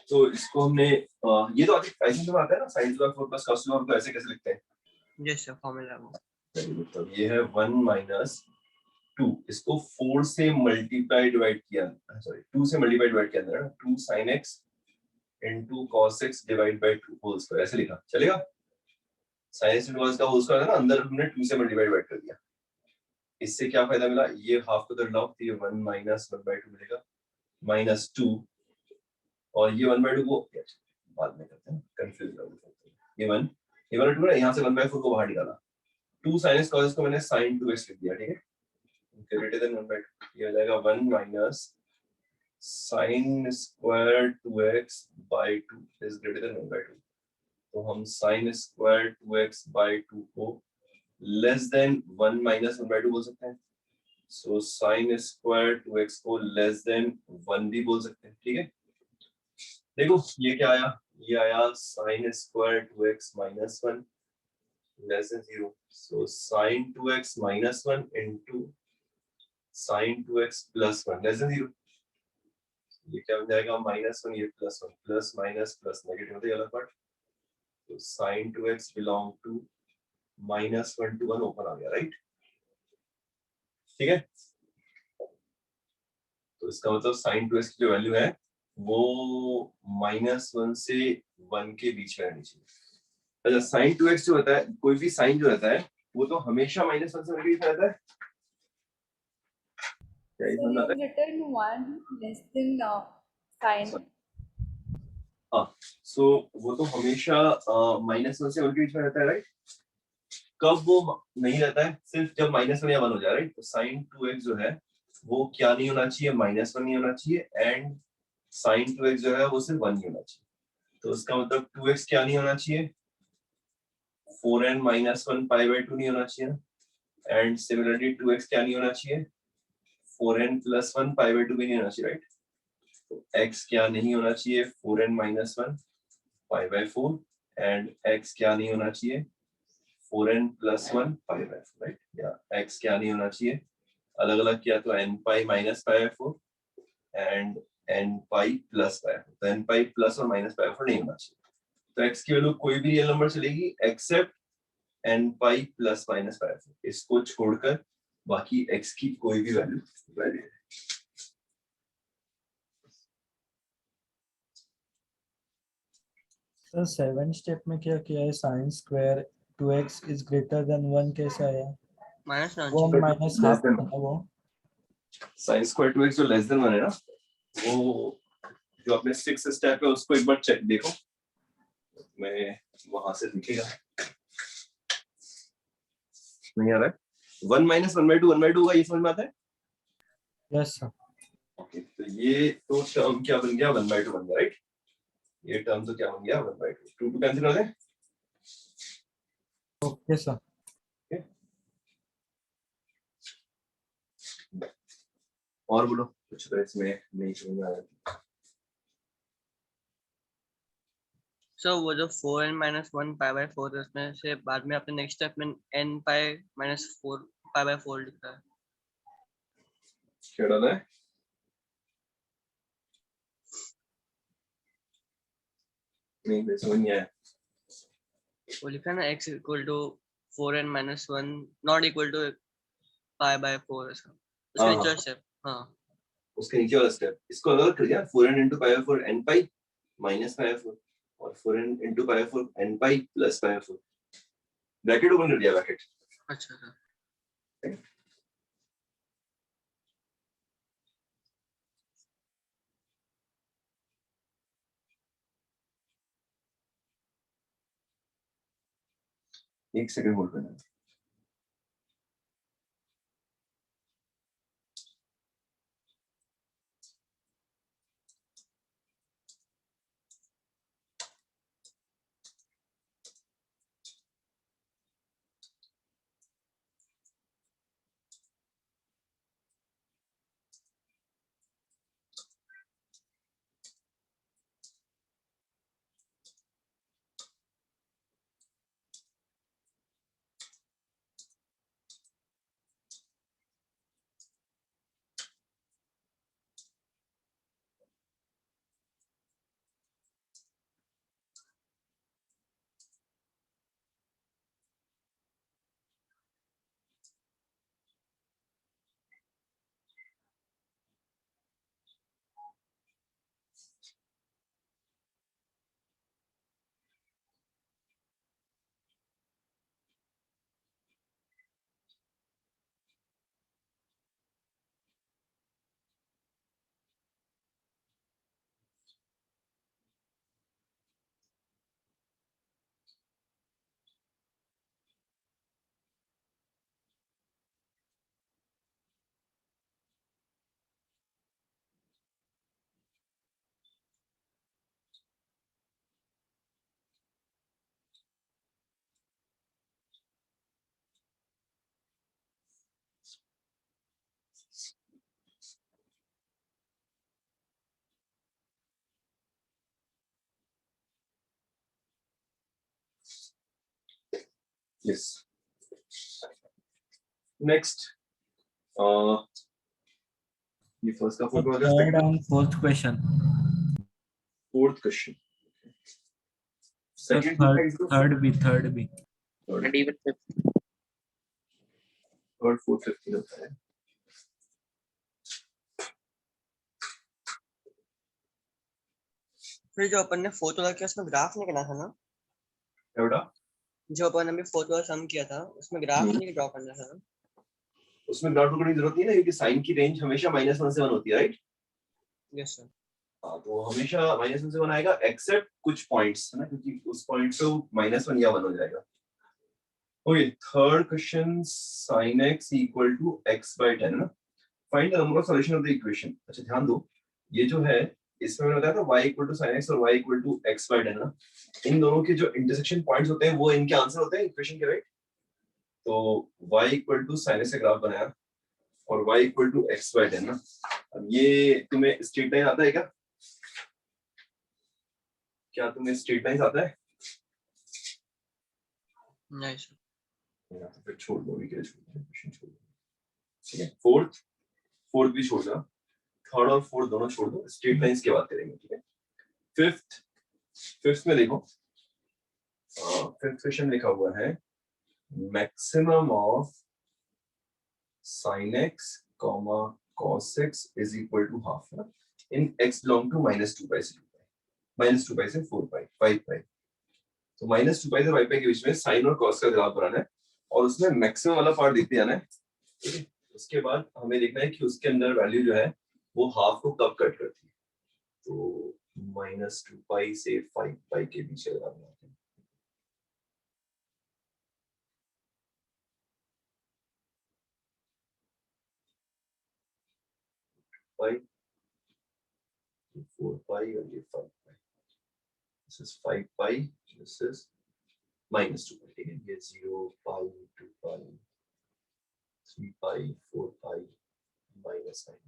तो इसको हमने ये तो आई थिंक तुम्हें आता है ना, sin to the power 4 plus cos to the power को ऐसे कैसे लिखते हैं? यस सर, फॉर्मूला है वो। तो ये है 1 minus 2, इसको 4 से मल्टीप्लाई डिवाइड किया, सॉरी 2 से मल्टीप्लाई डिवाइड किया ना, 2 sin x into cos x divided by 2 whole square, ऐसे लिखा चलेगा? sin x into cos का होल स्क्वायर है ना, अंदर हमने 2 से मल्टीप्लाई डिवाइड कर दिया। इससे क्या फायदा मिला, ये हाफ को तो लाओ, तो ये 1 minus 1/2 मिलेगा, minus 2, और ये 1/2 को बाद में करते हैं, कंफ्यूज ना हो, ये 2 ना, यहाँ से 1/4 को बाहर निकाला, 2 sin x cos x को मैंने sin 2x लिख दिया, ठीक है, ग्रेटर देन 1/2, ये हो जाएगा 1 minus sin square 2x by 2 is greater than 1/2। तो हम sin square 2x by 2 को less than 1 minus 1/2 बोल सकते हैं, so sin square 2x को less than 1 भी बोल सकते हैं, ठीक है? देखो ये क्या आया, ये आया sin square 2x minus 1 less than 0, so sin 2x minus 1 into sin 2x plus 1 less than 0, ये क्या बन जाएगा -1, ये +1, प्लस माइनस प्लस नेगेटिव होता है वाला पार्ट, तो sin 2x belong to -1 to 1 open आ गया, राइट? ठीक है, तो तो इसका मतलब साइन 2x की जो वैल्यू है वो -1 से 1 के बीच में रहनी चाहिए। अच्छा, साइन 2x जो होता है, कोई भी साइन जो रहता है वो तो हमेशा -1 से 1 के बीच में रहता है। क्या ये So समझ आता you've written 1 less than sin. हाँ, सो वो तो हमेशा -1 से 1 के बीच में रहता है, राइट? कब वो नहीं रहता है? सिर्फ जब -1 या 1 हो जाए, राइट? तो साइन 2x जो है वो क्या नहीं होना चाहिए? -1 नहीं होना चाहिए, एंड साइन 2x जो है वो सिर्फ 1 नहीं होना चाहिए। तो उसका मतलब 2x क्या नहीं होना चाहिए? 4n - 1 π/2 नहीं होना चाहिए, एंड सिमिलरली 2x क्या नहीं होना चाहिए? 4n + 1 π/2 भी नहीं होना चाहिए, राइट? तो x क्या नहीं होना चाहिए? 4n - 1 π/4, एंड x क्या नहीं होना चाहिए? 4n + 1 π/4, right? या x क्या नहीं होना चाहिए? अलग अलग किया तो n π - π/4 एंड n π + π/4। तो n π प्लस और माइनस π/4 नहीं होना चाहिए। तो x की वैल्यू कोई भी रियल नंबर चलेगी एक्सेप्ट n π + -π/4। इसको छोड़कर बाकी x की कोई भी वैल्यू वैलिड है। सर 7 स्टेप में क्या किया है? Sine square 2x is greater then 1 कैसे आया? माइनस ना 1 माइनस हाफ था ना वो। साइन स्क्वायर 2x जो लेस देन 1 है ना, वो जो आपने 6 स्टेप है उसको एक बार चेक देखो, मैं वहां से दिखेगा नहीं आ रहा है। 1 - 1/2 1/2 होगा, ये समझ में आता है? Yes sir. ओके, तो ये तो टर्म क्या बन गया? 1/2 बन गया, राइट? ये टर्म तो क्या बन गया? 1/2। 2 2 कैंसिल हो गए। Okay sir. और बोलो कुछ तो इसमें नहीं समझ में आ रहा। सो वो जो 4n - 1 π/4 है उसमें से बाद में आपने नेक्स्ट स्टेप में n π - 4 π/4 लिखा है। क्या डाला है? नहीं, मैं समझ नहीं आया। वो लिखा है ना x = 4n - 1 not equal to π/4 ऐसा। उसके हाँ, नीचे हाँ। स्टेप हाँ उसके नीचे वाला स्टेप इसको अलग कर दिया। 4n × π/4 n π - π/4 और 4n × π/4 n π + π/4। ब्रैकेट ओपन कर दिया, ब्रैकेट। अच्छा अच्छा। एक सेकंड होल्ड करना। यस, नेक्स्ट ये फर्स्ट का फोटो आ गया। Third and fourth question. Fourth question, sir second third भी And even fifth. Third fourth 15 होता है। फिर जो अपन ने फोर्थ वाला किया उसमें ग्राफ नहीं करना था ना? क्या बेटा? जो अपन ने अभी फोर्थ वाला सम किया था उसमें ग्राफ नहीं ड्रॉ करना था ना? उसमें ग्राफ ड्रॉ करने की जरूरत नहीं है ना, क्योंकि साइन की रेंज हमेशा -1 से 1 होती है, राइट? Yes sir. हाँ, तो हमेशा -1 से 1 आएगा एक्सेप्ट कुछ पॉइंट्स, है ना, क्योंकि उस पॉइंट पे -1 या 1 हो जाएगा। Okay, third question, sin x equal to x/10 है ना, find the number of solution of the equation. अच्छा ध्यान दो, ये जो है इसमें मैंने बताया था y equal to sin x और y इक्वल टू x/10 ना, इन दोनों के जो इंटरसेक्शन पॉइंट्स होते हैं वो इनके आंसर होते हैं इक्वेशन के, राइट? तो y equal to sin x का ग्राफ बनाया और y इक्वल टू x/10 ना। अब ये तुम्हें स्ट्रेट लाइन आता है क्या? क्या तुम्हें स्ट्रेट लाइन आता है? नहीं सर। या तो फिर छोड़ दो, अभी के लिए छोड़ दो, क्वेश्चन छोड़ दो, ठीक है? फोर्थ भी छोड़ दो, थर्ड और फोर्थ दोनों छोड़ दो, स्ट्रेट लाइंस की बात करेंगे, ठीक है? फिफ्थ में देखो, फिफ्थ क्वेश्चन लिखा हुआ है maximum of sin x, cos x is equal to half ना, in x belong to -2 pi से -2 pi से 4 pi 5 pi। तो -2 pi से 5 pi के बीच में sin और cos का ग्राफ बनाना है और उसमें मैक्सिमम वाला पार्ट देखते जाना है, ठीक है? उसके बाद हमें देखना है कि उसके अंदर वैल्यू जो है वो हाफ को कब कट करती है। तो -2 pi से 5 pi के बीच का ग्राफ बनाते हैं। pi, 4 pi और ये 5 pi। This is 5 pi, this is -2 pi, ठीक है? ये 0 pi, 2 pi, 3 pi, 4 pi, -9।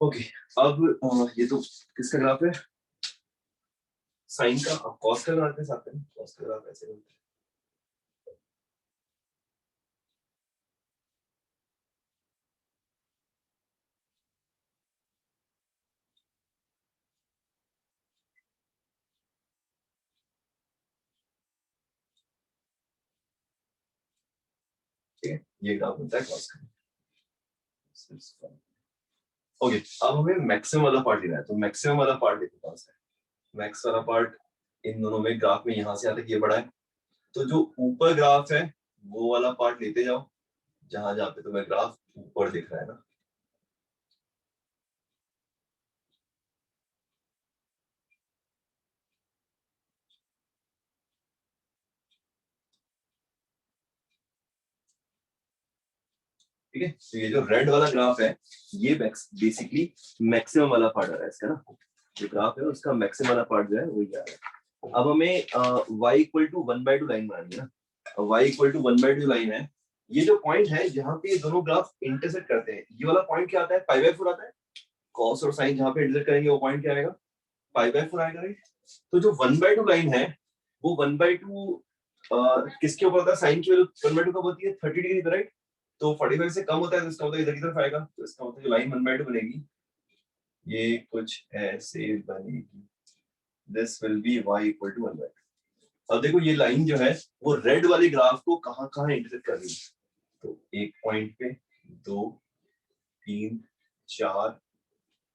Okay, अब ये तो किसका ग्राफ है? साइन का। अब कॉस का बनाते हैं साथ में। कॉस का ग्राफ ऐसे बनता है। ठीक है, ये ग्राफ बनता है कॉस का। ओके, अब हमें मैक्सिमम वाला पार्ट लेना है, तो मैक्सिमम वाला पार्ट देखो कौन सा है। मैक्स वाला पार्ट इन दोनों में ग्राफ में यहाँ से यहाँ तक ये बड़ा है, तो जो ऊपर ग्राफ है वो वाला पार्ट लेते जाओ, जहां जहां पे तुम्हें ग्राफ ऊपर दिख रहा है ना। ठीक है, तो ये जो रेड वाला ग्राफ है ये बेसिकली मैक्सिमम वाला पार्ट आ रहा है इसका ना। जो ग्राफ है उसका मैक्सिमम वाला पार्ट जो है वही आ रहा है। अब हमें y इक्वल टू 1/2 लाइन बनानी है ना। y इक्वल टू 1/2 लाइन है, ये जो पॉइंट है जहां पे ये दोनों ग्राफ इंटरसेक्ट करते हैं, ये वाला पॉइंट क्या आता है? π/4 आता है। cos और sin जहां पे इंटरसेक्ट करेंगे वो पॉइंट क्या आएगा? π/4 आएगा, राइट? तो जो 1/2 लाइन है वो 1/2 किसके ऊपर होता है? साइन की वैल्यू 1/2 कब होती है? 30 डिग्री पे, राइट? तो 45 से कम होता है तो इसका मतलब इधर की तरफ आएगा, तो इसका मतलब जो लाइन 1/2 बनेगी ये कुछ ऐसे बनेगी। This will be y equal to 1/2। अब देखो ये लाइन जो है वो रेड वाले ग्राफ को कहां कहां इंटरसेक्ट कर रही है, तो एक पॉइंट पे, 2, 3, 4,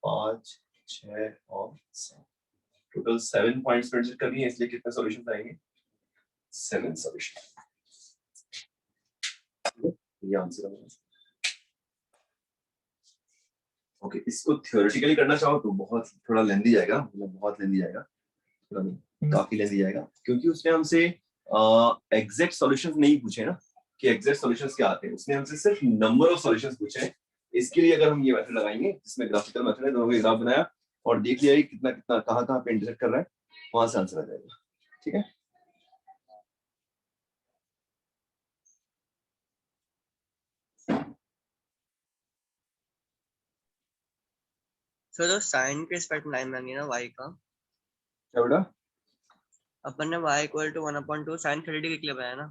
5, 6 और 7, टोटल 7 पॉइंट्स पे इंटरसेक्ट कर रही है, इसलिए कितने सॉल्यूशंस आएंगे? 7 सॉल्यूशन। ये आंसर है। ओके, इसको थ्योरेटिकली करना चाहो तो बहुत थोड़ा लेंदी जाएगा, मतलब बहुत लेंदी जाएगा, थोड़ा नहीं काफी लेंदी जाएगा, क्योंकि उसने हमसे एग्जैक्ट सॉल्यूशंस नहीं पूछे ना कि एग्जैक्ट सॉल्यूशंस क्या आते हैं, उसने हमसे सिर्फ नंबर ऑफ सॉल्यूशंस पूछे हैं। इसके लिए अगर हम ये मेथड लगाएंगे जिसमें ग्राफिकल मेथड है, दोनों का ग्राफ बनाया और देख लिया कितना कितना कहाँ पे इंटरसेक्ट कर रहा है, वहां से आंसर आ जाएगा। ठीक है, सर तो साइन के रिस्पेक्ट में लाइन बनानी है ना y का। क्या बेटा? अपन ने y equal to 1/2 sin 30 degree के लिए बनाया ना।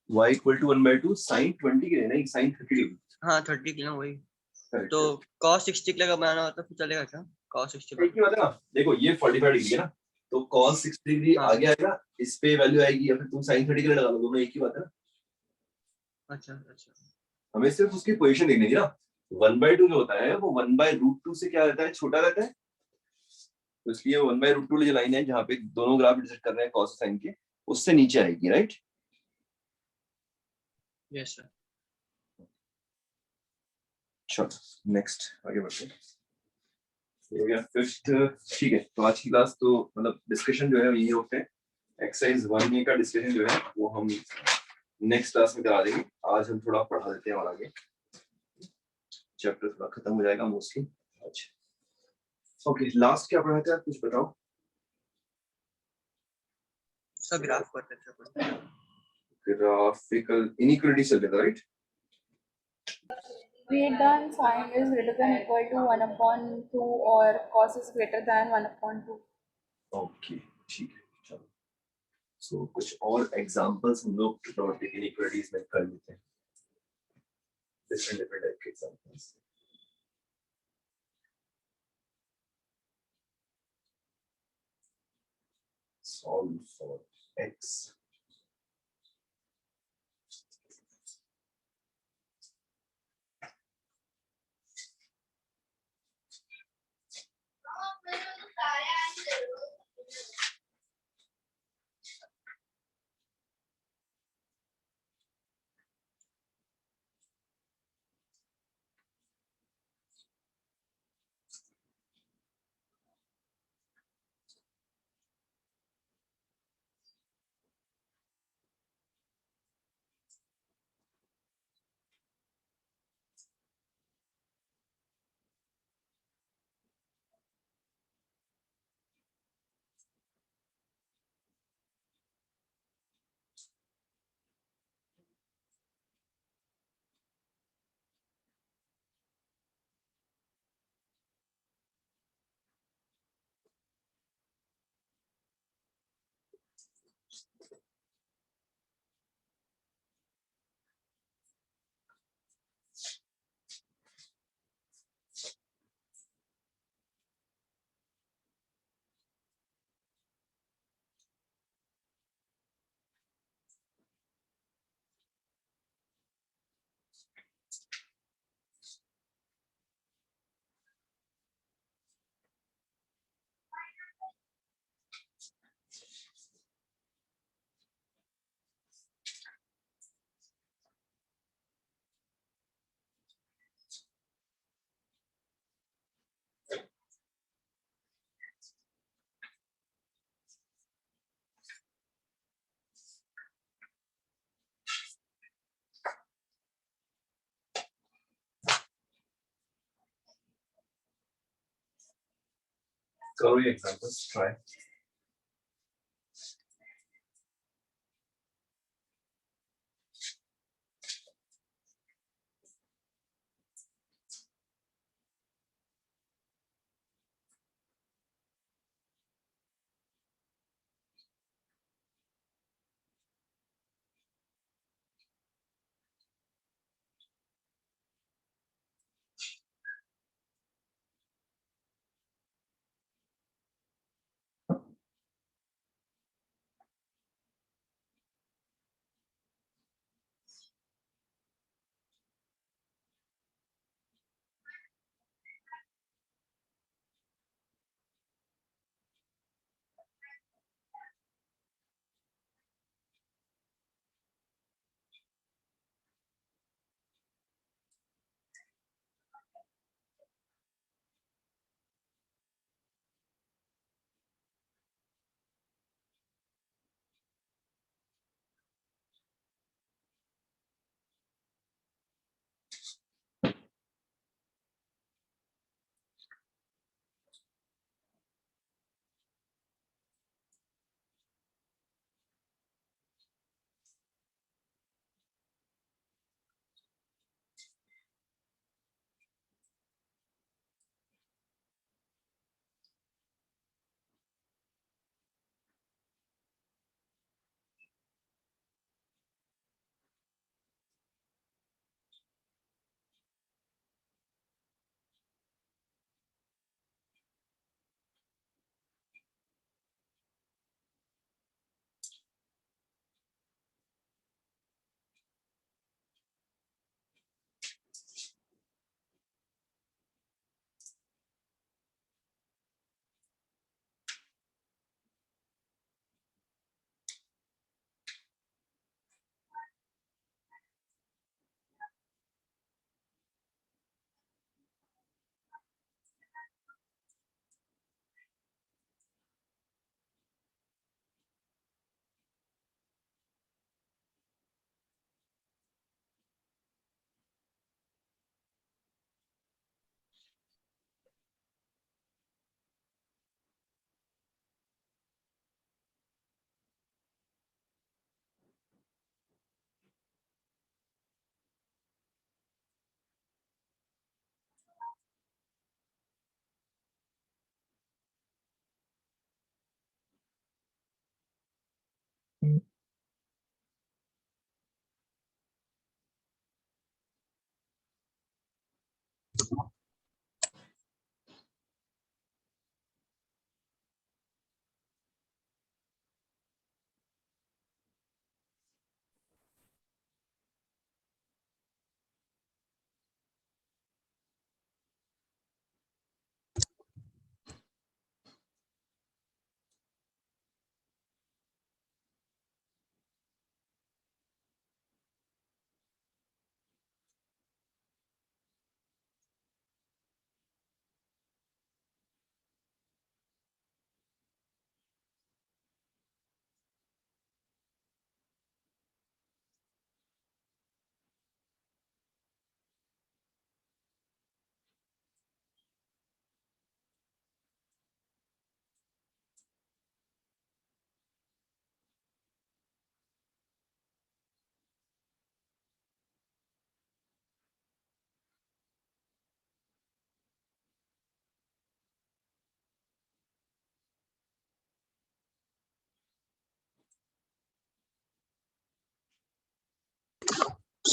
y इक्वल टू 1/2 sin 20 के लिए नहीं, sin 30 डिग्री। हाँ 30 के लिए ना वही। Correct, तो correct। cos 60 के लिए अगर बनाना होता फिर चलेगा क्या? cos 60 एक ही बात है ना, देखो ये 45 डिग्री है ना, तो cos 60 डिग्री हाँ। आगे आएगा, इस पे वैल्यू आएगी, या फिर तुम sin 30 के लिए लगा लो, दोनों एक ही बात है ना। अच्छा अच्छा। हमें सिर्फ उसकी पोजीशन देखनी है ना। 1/2 जो होता है वो 1/√2 से क्या रहता है? छोटा रहता है। तो इसलिए 1/√2 वाली जो लाइन है जहाँ पे दोनों ग्राफ इंटरसेक्ट कर रहे हैं कॉस साइन के, उससे नीचे आएगी, राइट? Yes, sir. चलो नेक्स्ट आगे बढ़ते हैं। हो गया फिफ्थ। ठीक है, तो आज की क्लास तो मतलब डिस्कशन जो है यही होते हैं। एक्सरसाइज 1 का डिस्कशन जो है वो हम नेक्स्ट क्लास में करा देंगे। आज हम थोड़ा पढ़ा देते हैं और आगे चैप्टर थोड़ा खत्म हो जाएगा मोस्टली आज। ओके, लास्ट क्या पढ़ा था, कुछ बताओ। सर ग्राफ करते थे अपन। ग्राफिकल इनइक्वालिटी चल रहा था, right? We had done sine is greater than equal to 1/2 or cos is greater than 1/2. Okay ठीक है, चलो। सो कुछ और एग्जांपल्स हम लोग डॉट इनइक्वालिटीज में कर लेते हैं, डिफरेंट टाइप के एग्जांपल्स। solve for x करो ये एग्जांपल्स ट्राई।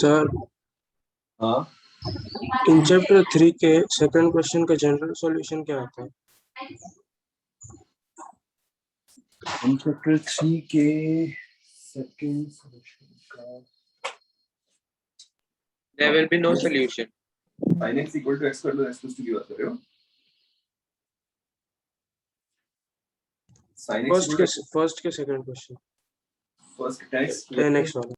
सर हाँ इन चैप्टर 3 के सेकंड क्वेश्चन का जनरल सॉल्यूशन क्या आता है? इन चैप्टर 3 के सेकंड सॉल्यूशन का There will be no solution. sin x equal to x square plus x plus 2 की बात कर रहे हो? sin x equal to first के second question first tan x 10x वाला।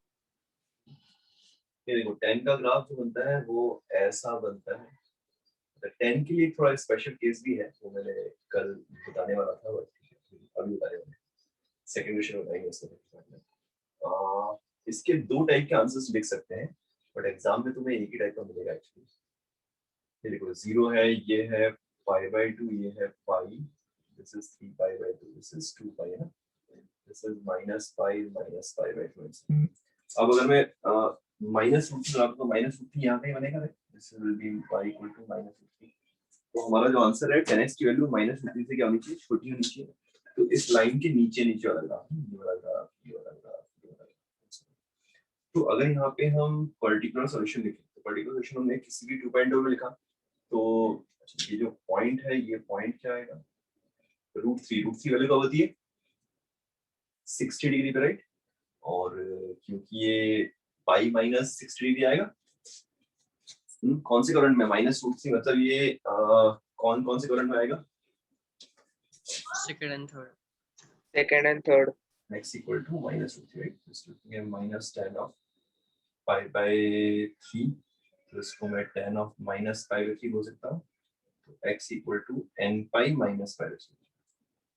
ये देखो 10 का ग्राफ जो बनता है वो ऐसा बनता है। 10 के लिए थोड़ा स्पेशल केस भी है, वो मैंने कल बताने वाला था, अभी बताने वाला। सेकंड क्वेश्चन बताएंगे इसमें। इसके दो टाइप के आंसर्स लिख सकते हैं, बट एग्जाम में तुम्हें एक ही टाइप का मिलेगा एक्चुअली। ये देखो 0 है, ये है π/2, ये है पाई, दिस इज 3π/2, दिस इज 2π है ना, दिस इज -π/2। अब अगर मैं -√3 लगा तो -√3 यहाँ पे बनेगा, this will be y equal to -√3। तो हमारा जो आंसर है 10x की वैल्यू -√3 से क्या होनी चाहिए, छोटी होनी चाहिए। तो इस लाइन के नीचे नीचे वाला ग्राफ, ये वाला ग्राफ, ये वाला ग्राफ, ये वाला ग्राफ। तो अगर यहाँ पे हम पर्टिकुलर सॉल्यूशन लिखें, तो पर्टिकुलर सॉल्यूशन हमने किसी भी 2 पॉइंट में लिखा, तो ये जो पॉइंट है, ये पॉइंट क्या आएगा, √3 वैल्यू क्या होती है 60 डिग्री पे, राइट। और क्योंकि ये पाई माइनस 60 डिग्री आएगा, कौन से करंट में, -√3 मतलब ये कौन कौन से करंट में आएगा, second and third. Second and third. x equal to -√3, right? Just looking at -10 of π/3, तो इसको मैं 10 of -π/3 बोल सकता हूँ। तो x equal to n π -π/3,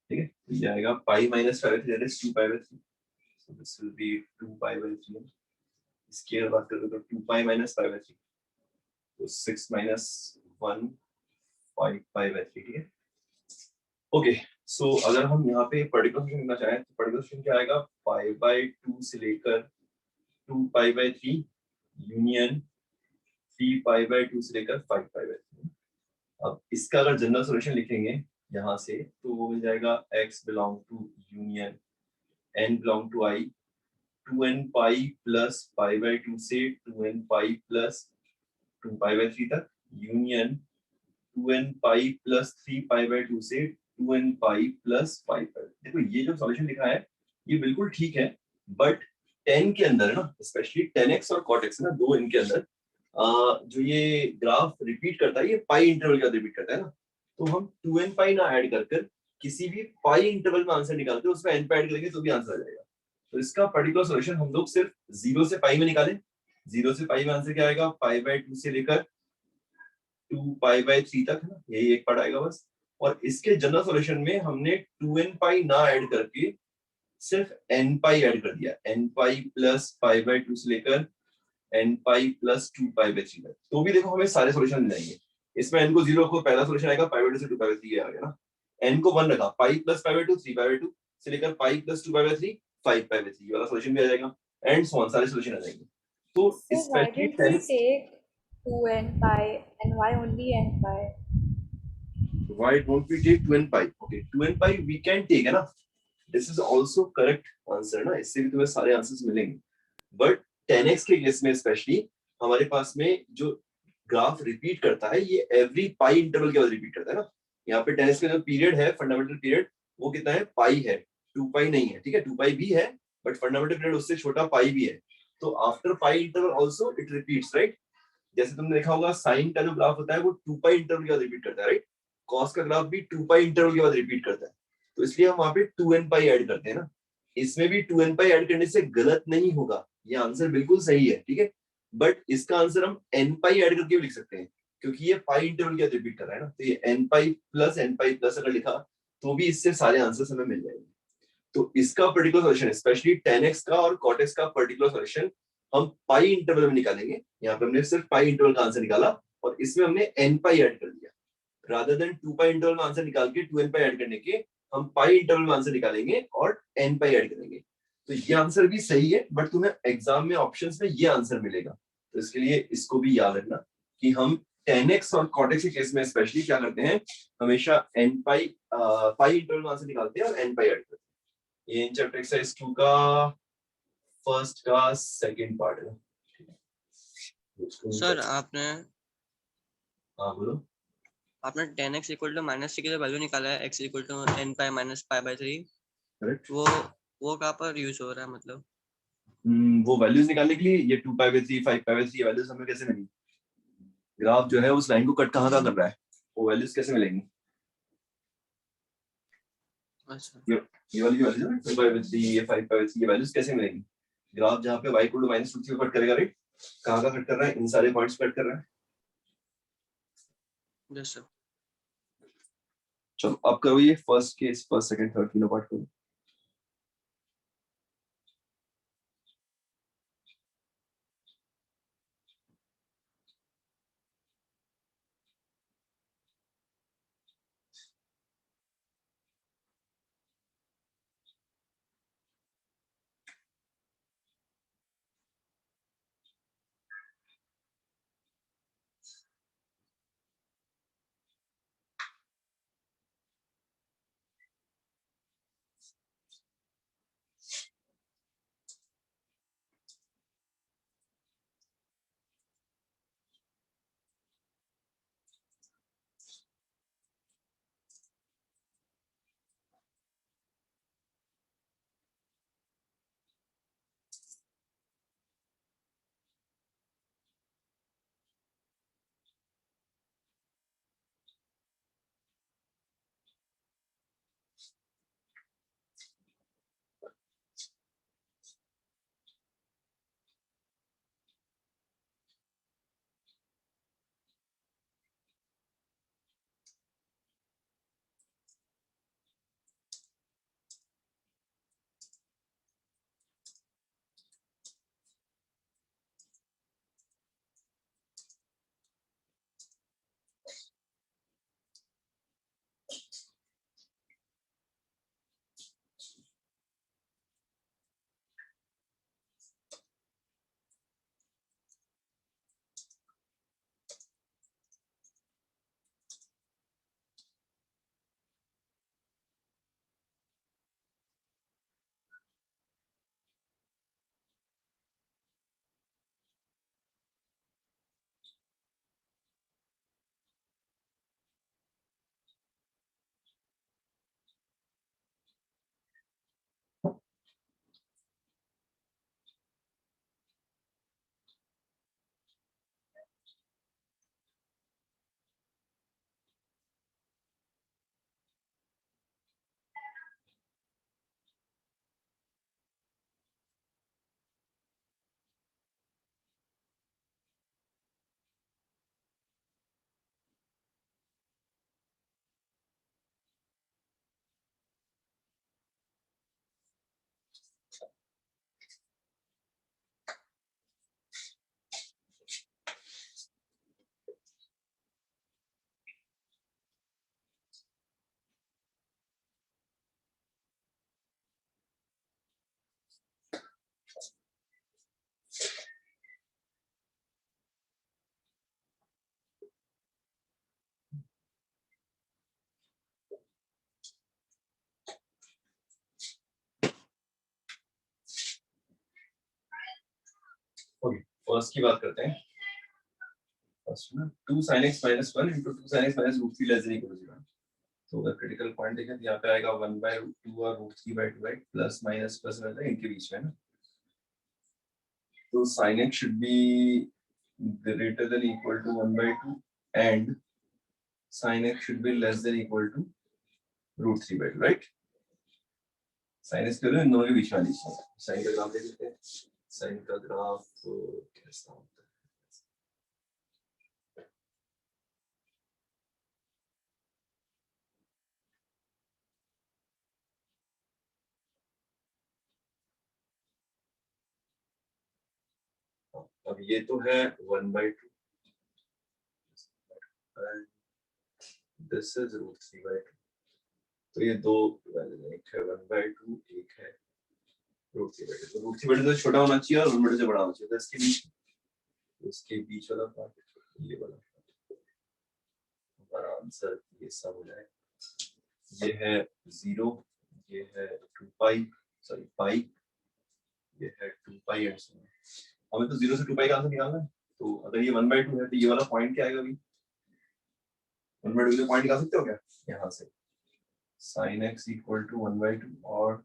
ठीक है। तो ये आएगा π -π/3, that is 2π/3, so this will be 2π/3। इसकी अगर बात करें तो 2π -π/3, तो 6 - 1 5π/3, ठीक है। ओके, सो अगर हम यहाँ पे पर्टिकुलर सॉल्यूशन लिखना चाहें तो पर्टिकुलर सॉल्यूशन क्या आएगा, π/2 से लेकर 2π/3 यूनियन 3π/2 से लेकर 5π/3। अब इसका अगर जनरल सॉल्यूशन लिखेंगे यहाँ से, तो वो मिल जाएगा x belong to union n belong to i 2n π plus π/2 से 2n π प्लस 2π/3 तक, यूनियन 2n π प्लस 3π/2 से 2n π प्लस 5π। देखो ये जो सॉल्यूशन लिखा है ये बिल्कुल ठीक है, बट 10 के अंदर है ना, स्पेशली 10x और cot x है ना, दो इनके अंदर जो ये ग्राफ रिपीट करता है, ये पाई इंटरवल का रिपीट करता है ना, तो हम 2n π ना ऐड कर किसी भी पाई इंटरवल में आंसर निकालते हैं, उसमें n पे ऐड करेंगे तो भी आंसर आ जाएगा। तो इसका पर्टिकुलर सॉल्यूशन हम लोग सिर्फ 0 से पाई में निकालें। 0 से पाई में आंसर क्या आएगा, π/2 से लेकर 2π/3 तक है ना, यही एक पार्ट आएगा बस। और इसके जनरल सॉल्यूशन में हमने 2n π ना ऐड करके सिर्फ n π ऐड कर दिया, n π प्लस π/2 से लेकर n π प्लस 2π/3 तक। तो भी देखो हमें सारे सॉल्यूशन मिल जाएंगे। इसमें n को 0 रखो, पहला सॉल्यूशन आएगा π/2 से 2π/3 आ गया ना, n को 1 रखा, π प्लस π/2 3π/2 से लेकर π प्लस 2π/3 5π/3 वाला सॉल्यूशन भी आ जाएगा, एंड सो ऑन, सारे सॉल्यूशन आ जाएंगे। तो So why specially did we take 2n π and why only n π? why don't we take 2n π? Okay, 2n π we can take है ना, this is also correct answer ना, इससे भी तुम्हें सारे आंसर्स मिलेंगे। बट 10x के केस में स्पेशली हमारे पास में जो ग्राफ रिपीट करता है, ये एवरी पाई इंटरवल के बाद रिपीट करता है ना। यहाँ पे 10x का जो पीरियड है, फंडामेंटल पीरियड, वो कितना है, पाई है, 2π नहीं है, ठीक है। 2π भी है, बट फंडामेंटल पीरियड उससे छोटा पाई भी है। तो after pi interval also it repeats, right. जैसे तुमने देखा होगा साइन का जो ग्राफ होता है वो 2π इंटरवल के बाद रिपीट करता है, राइट। कॉस का ग्राफ भी 2π इंटरवल के बाद रिपीट करता है, तो इसलिए हम वहां पे 2n π ऐड करते हैं ना। इसमें भी 2n π ऐड करने से गलत नहीं होगा, ये आंसर बिल्कुल सही है, ठीक है। बट इसका आंसर हम n π ऐड करके भी लिख सकते हैं, क्योंकि ये पाई इंटरवल के बाद रिपीट कर रहा है ना। तो ये n π प्लस n π प्लस अगर लिखा तो भी इससे सारे आंसर्स हमें मिल जाएंगे। तो इसका पर्टिकुलर सॉल्यूशन, स्पेशली 10x का और cot x का पर्टिकुलर सॉल्यूशन हम पाई इंटरवल में निकालेंगे। यहाँ पे हमने सिर्फ पाई इंटरवल का आंसर निकाला और इसमें हमने n π ऐड कर दिया, रादर देन 2π इंटरवल में आंसर निकाल के 2n π ऐड करने के हम पाई इंटरवल में आंसर निकालेंगे और n π ऐड करेंगे। तो ये आंसर भी सही है, बट तुम्हें एग्जाम में ऑप्शंस में ये आंसर मिलेगा। तो इसके लिए इसको भी याद रखना कि हम 10x और cot x के केस में स्पेशली क्या करते हैं, हमेशा n π पाई इंटरवल में आंसर निकालते हैं और n π ऐड करते हैं। ये इन चैप्टर एक्सरसाइज 2 का फर्स्ट का सेकंड पार्ट है। सर आपने हाँ बोलो। आपने 10x इक्वल टू -3 की जो वैल्यू निकाला है x equal to n pi minus pi by 3 correct. वो कहाँ पर यूज हो रहा है मतलब? वो वैल्यूज निकालने के लिए ये 2π/3 5π/3 ये वैल्यूज हमें कैसे मिलेंगी? ग्राफ जो है उस लाइन को कट कहाँ कर रहा है, वो वैल्यूज कैसे मिलेंगी? अच्छा ये वाली जो वैल्यूज है 2π/3 ये 5π/3 ये वैल्यूज कैसे मिलेंगी? ग्राफ जहाँ पे y = -2 कट करेगा, राइट? कहाँ का कट कर रहा है? इन सारे पॉइंट्स कट कर रहा है। Yes sir. चलो अब करो ये first case, first second third तीनों पार्ट करो। ओके फर्स्ट की बात करते हैं। फर्स्ट में 2 sin x - 1 * 2 sin x - √3 <= 0। तो अगर क्रिटिकल पॉइंट देखें तो यहाँ पे आएगा 1/√2 और √3/2 राइट, प्लस माइनस प्लस रहता है इनके बीच में ना। तो sin x should be greater than equal to 1/2 and sin x should be less than equal to √3/2 right. sin x के इन दोनों के बीच में आनी चाहिए। sin का ग्राफ देख लेते हैं। sin का ग्राफ कैसा होता है? अब ये तो है 1/2 दिस इज √3/2। तो ये दो वैल्यू, एक है 1/2 एक है √3/2। तो √3/2 से छोटा होना चाहिए और 1/2 से बड़ा होना चाहिए। तो इसके बीच वाला पार्ट ये वाला पार्ट, हमारा आंसर ये सब हो जाए। ये है 0, ये है 2π सॉरी पाई, ये है 2π एंड सो। हमें तो 0 से 2π का आंसर निकालना है। तो अगर ये 1/2 है तो ये वाला पॉइंट क्या आएगा अभी? 1/2 पॉइंट निकाल सकते हो क्या यहाँ से? sin x इक्वल टू 1/2 और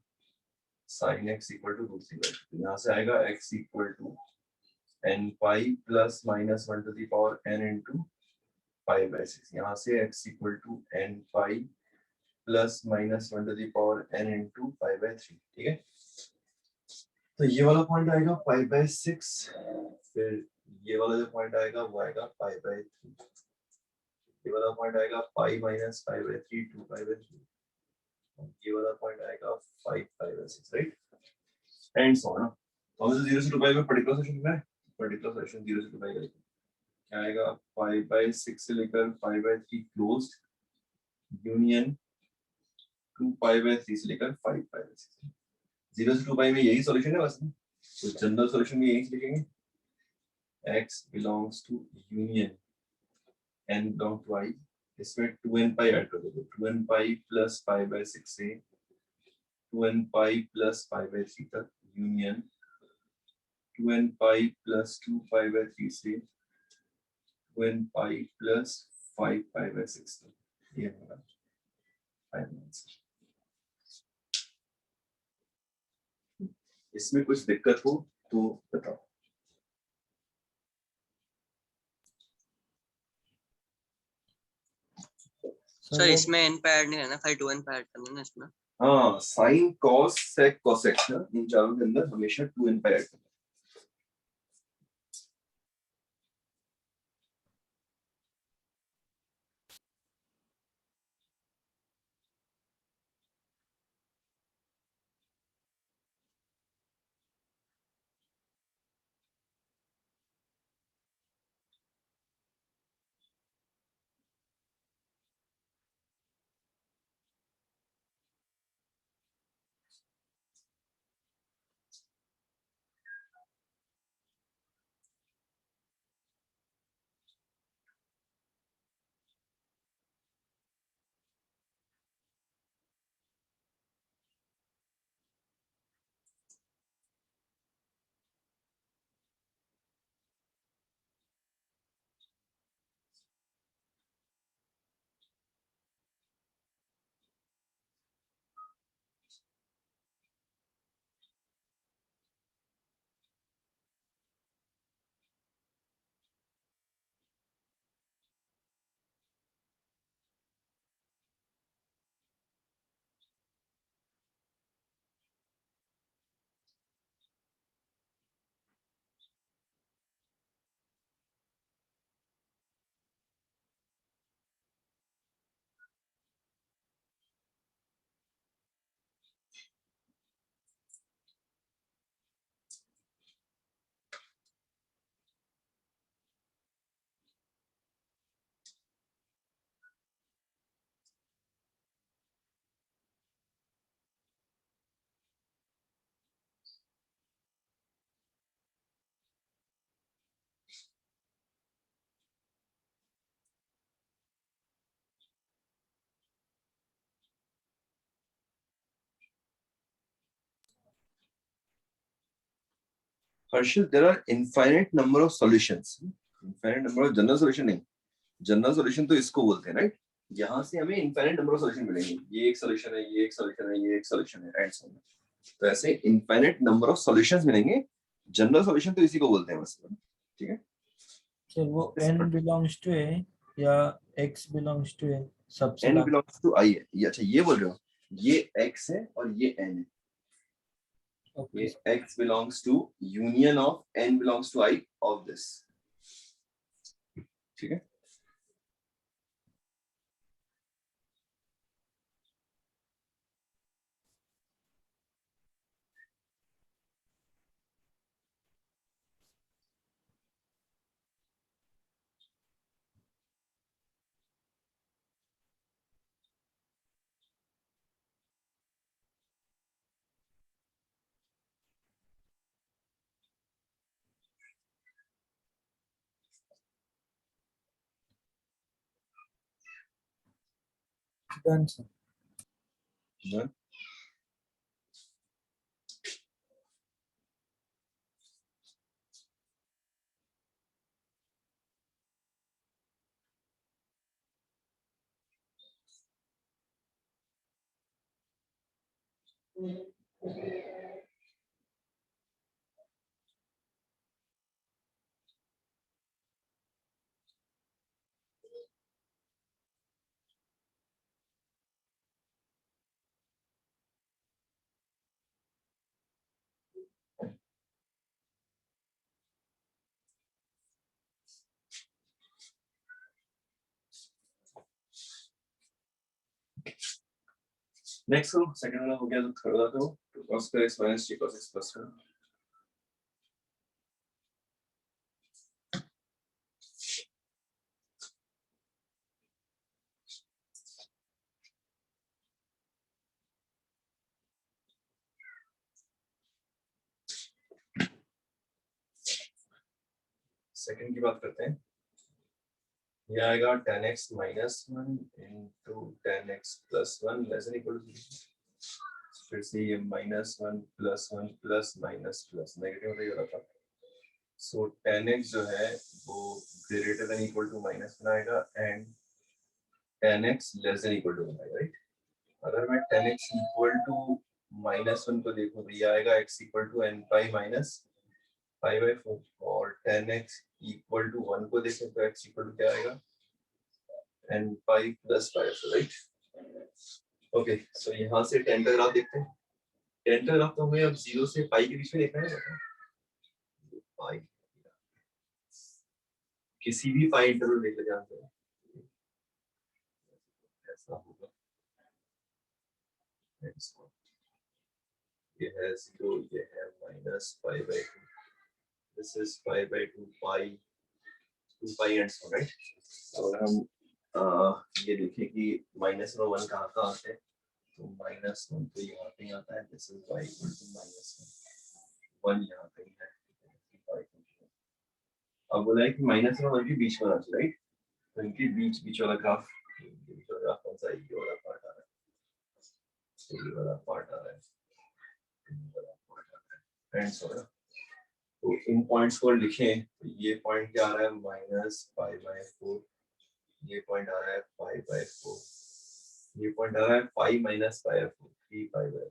sin x इक्वल टू √3/2। यहाँ से आएगा x equal to n pi plus minus 1 to the power n into 5/6। यहाँ से x equal to n pi plus minus 1 to the power n into 5/3। ठीक है, तो ये वाला पॉइंट आएगा 5/6, फिर ये वाला जो पॉइंट आएगा वो आएगा 5/3, ये वाला पॉइंट आएगा पाई माइनस 5/3 2/3, ये वाला पॉइंट आएगा 5/6, राइट, एंड सो ऑन। तो हमें 0 से 2 पाई में पर्टिकुलर सोल्यूशन है, पर्टिकुलर सोल्यूशन 0 से 2 पाई का क्या आएगा? 5/6 से लेकर 5/3 क्लोज्ड यूनियन 2/3 से लेकर 5/6। 0 से 2 पाई में यही सॉल्यूशन है बस, तो जनरल सॉल्यूशन में यही लिखेंगे, x belongs to union n belongs to I, इसमें 2n पाई ऐड कर दो, 2n पाई प्लस 5/6 से 2n पाई प्लस 5/3 तक यूनियन 2n पाई प्लस 2/3 से 2n पाई प्लस 5/6 तक, ये होगा फाइनल आंसर। इसमें कुछ दिक्कत हो तो बताओ। सर इसमें n पे ऐड नहीं करना, खाली 2n पे ऐड करना ना इसमें। हाँ, साइन कॉस सेक कोसेक ना, इन चारों के अंदर हमेशा 2n पाई ऐड करना। Harshit, there are infinite number of solutions. Infinite number of general solution नहीं, जनरल सॉल्यूशन तो इसको बोलते हैं, राइट? यहाँ से हमें इनफाइनाइट नंबर ऑफ सॉल्यूशन मिलेंगे, ये एक सॉल्यूशन है, ये एक सॉल्यूशन है, ये एक सॉल्यूशन है, एंड सो ऑन। तो ऐसे इनफाइनाइट नंबर ऑफ सॉल्यूशंस मिलेंगे, जनरल सॉल्यूशन तो इसी को बोलते हैं बस, ठीक है? सर वो n belongs to a या x belongs to a सबसे n last. belongs to I है, ये अच्छा ये बोल रहे हो, ये x है और ये n है, ओके ये x belongs to union of n belongs to I of this, ठीक है? Done sir. Done? नेक्स्ट करो, सेकंड वाला हो गया तो थर्ड वाला करो, तो cos square x minus t cos x plus करो। सेकंड की बात करते हैं। ये आएगा tan x minus 1 into tan x plus 1 less than equal to 0। फिर से ये -1 +1 प्लस माइनस प्लस नेगेटिव हो रहा था। सो tan x जो है वो greater than equal to minus बनाएगा and tan x less than equal to बनाएगा, राइट। अगर मैं tan x इक्वल टू -1 को देखूं तो ये आएगा x equal to n pi minus pi by 4 और tan x इक्वल टू 1 को देखें तो x इक्वल टू क्या आएगा n पाई plus pi, right. Okay, so यहाँ से tan का ग्राफ देखते हैं। tan का ग्राफ तो हमें अब 0 से पाई के बीच में देखना है, पाई किसी भी पाई इंटरवल लेकर जाते हैं ऐसा होगा। ये है 0, ये है minus pi by 2, this is pi by 2 pi 2 pi and so, right. अगर हम ये देखें कि -1 और 1 कहाँ कहाँ आते हैं तो -1 तो यहाँ पे ही आता है, this is y equal to -1 यहाँ पे ही है। अब बोला है कि -1 और 1 के बीच में आना चाहिए, राइट। तो इनके बीच वाला ग्राफ कौन सा है, ये वाला पार्ट आ रहा है, ये वाला पार्ट आ रहा है, ये वाला पार्ट आ रहा है एंड सो। तो इन पॉइंट्स को लिखें तो ये पॉइंट क्या आ रहा है -π/4, ये पॉइंट आ रहा है π/4, ये पॉइंट आ रहा है π माइनस π/4 3π/4,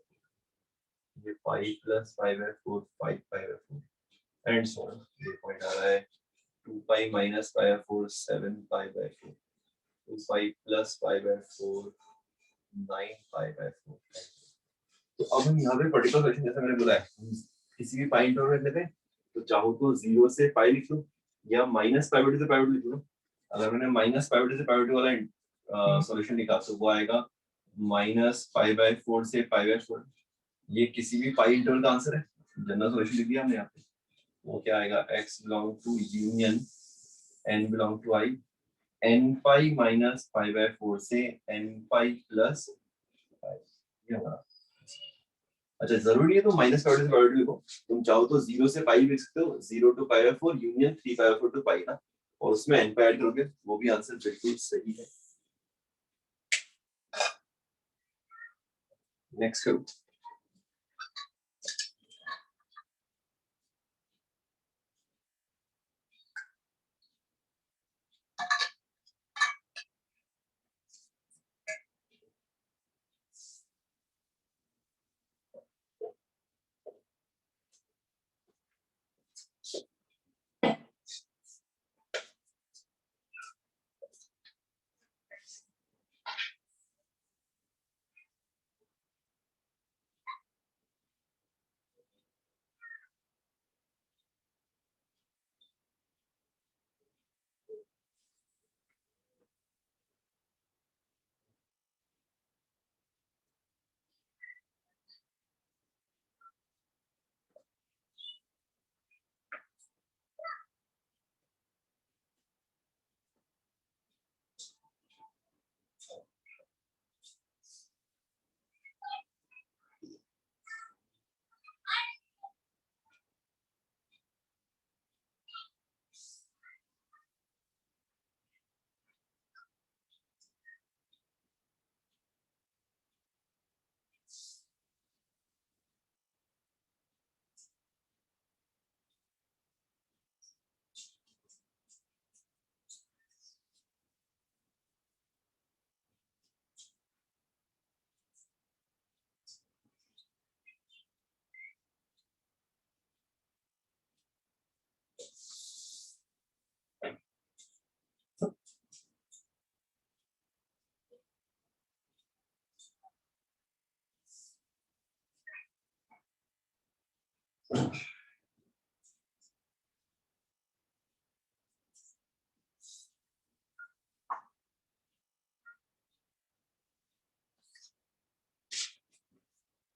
ये π प्लस π/4 5π/4 एंड सो ऑन। ये पॉइंट आ रहा है 2π माइनस π/4 7π/4, 2π प्लस π/4 9π/4। तो अब हम यहाँ पे पर्टिकुलर क्वेश्चन जैसा मैंने बोला है, किसी भी पाई इंटरवल लेते हैं तो चाहो तो 0 से पाई लिख लो या -π/2 से π/2 लिख लो। अगर मैंने -π/2 से π/2 वाला सॉल्यूशन लिखा तो वो आएगा -π/4 से π/4। ये किसी भी पाई इंटरवल का आंसर है, जनरल सॉल्यूशन लिख दिया हमने यहाँ पे। वो क्या आएगा x belong to union n belong to i, n pi minus π/4 से n पाई प्लस पाई। ये हमारा, अच्छा जरूरी है तो -π/2 से π/2 लिखो, तुम चाहो तो 0 से पाई लिख सकते हो, 0 टू π/4 यूनियन 3π/4 टू पाई ना, और उसमें n पे ऐड करोगे वो भी आंसर बिल्कुल सही है। नेक्स्ट करो।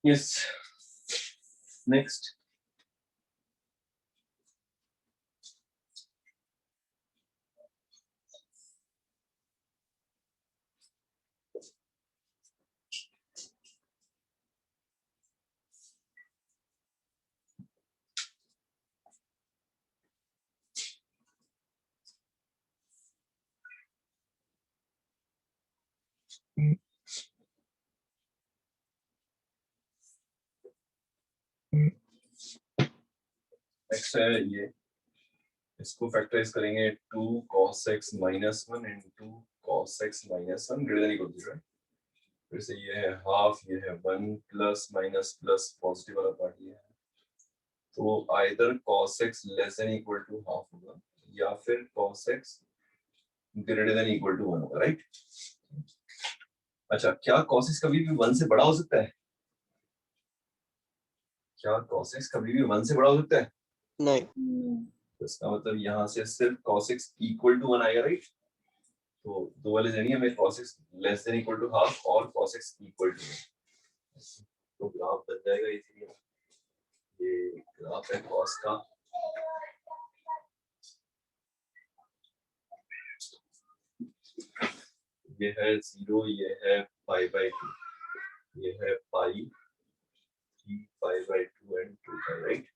Yes. Next. नेक्स्ट है ये, इसको फैक्टराइज करेंगे 2 cos x minus 1 into cos x minus 1 greater than equal to 0. फिर से ये है हाफ, ये है 1 प्लस माइनस प्लस पॉजिटिव वाला पार्ट ये है, तो either cos x less than equal to half होगा या फिर cos x greater than equal to 1 होगा, राइट? अच्छा, क्या cos x कभी भी 1 से बड़ा हो सकता है? क्या cos x कभी भी 1 से बड़ा हो सकता है? नहीं, तो इसका मतलब यहाँ से सिर्फ cos x इक्वल टू 1 आएगा, राइट? तो दो वाले देनी है हमें, cos x less than equal to half और cos x इक्वल टू 1, तो ग्राफ बन जाएगा इजीली। ये ग्राफ है cos का, ये है 0, ये है पाई बाय 2, ये है पाई 3 पाई बाय 2 एंड 2 पाई, राइट?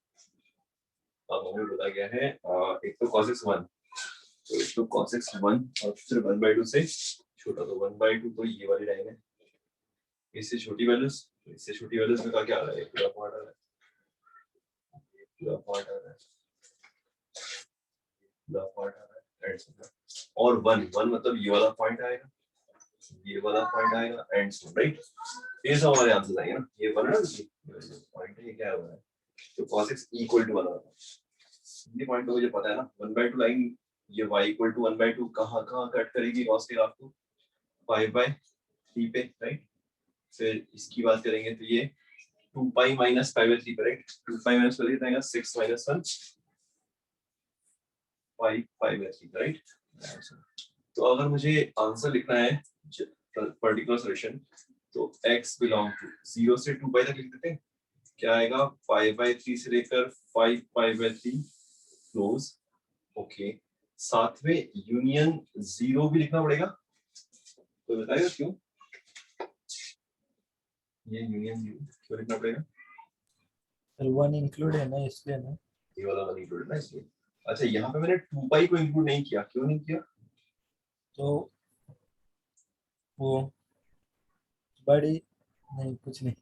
अब हमें बोला गया है एक तो cos x 1, तो एक तो cos x 1 और फिर 1/2 से छोटा, तो 1/2 तो ये वाली लाइन है, इससे छोटी वैल्यूज, इससे छोटी वैल्यूज में क्या आ रहा है? पूरा पार्ट आ रहा है, पूरा पार्ट आ रहा है, पूरा पार्ट आ रहा है, एंड सो और 1 मतलब ये वाला पॉइंट आएगा, ये वाला पॉइंट आएगा, एंड सो, राइट? ये सब हमारे आंसर्स आएंगे ना, ये 1 है ना, ये पॉइंट है, ये क्या है, तो cos x इक्वल टू 1 आता है। ये पॉइंट तो मुझे पता है ना, 1/2 लाइन, ये y इक्वल टू 1/2 कहाँ कट करेगी cos के ग्राफ को? 5/3 पे, राइट? फिर इसकी बात करेंगे तो ये 2 पाई माइनस 5/3 पे, राइट? 2 पाई माइनस 5/3 आएगा 6 माइनस 1 5/3, राइट? तो अगर मुझे आंसर लिखना है पर्टिकुलर सॉल्यूशन, तो x बिलोंग टू 0 से 2 पाई तक लिख देते हैं, क्या आएगा? 5/3 से लेकर 5/3 क्लोज, ओके। साथ में यूनियन 0 भी लिखना पड़ेगा, तो बताएगा क्यों ये यूनियन 0 क्यों लिखना पड़ेगा? सर 1 इंक्लूड है ना, इसलिए ना। ये वाला 1 इंक्लूड है इसलिए। अच्छा, यहाँ पे मैंने 2 पाई को इंक्लूड नहीं किया, क्यों नहीं किया? तो वो बड़ी नहीं, कुछ नहीं।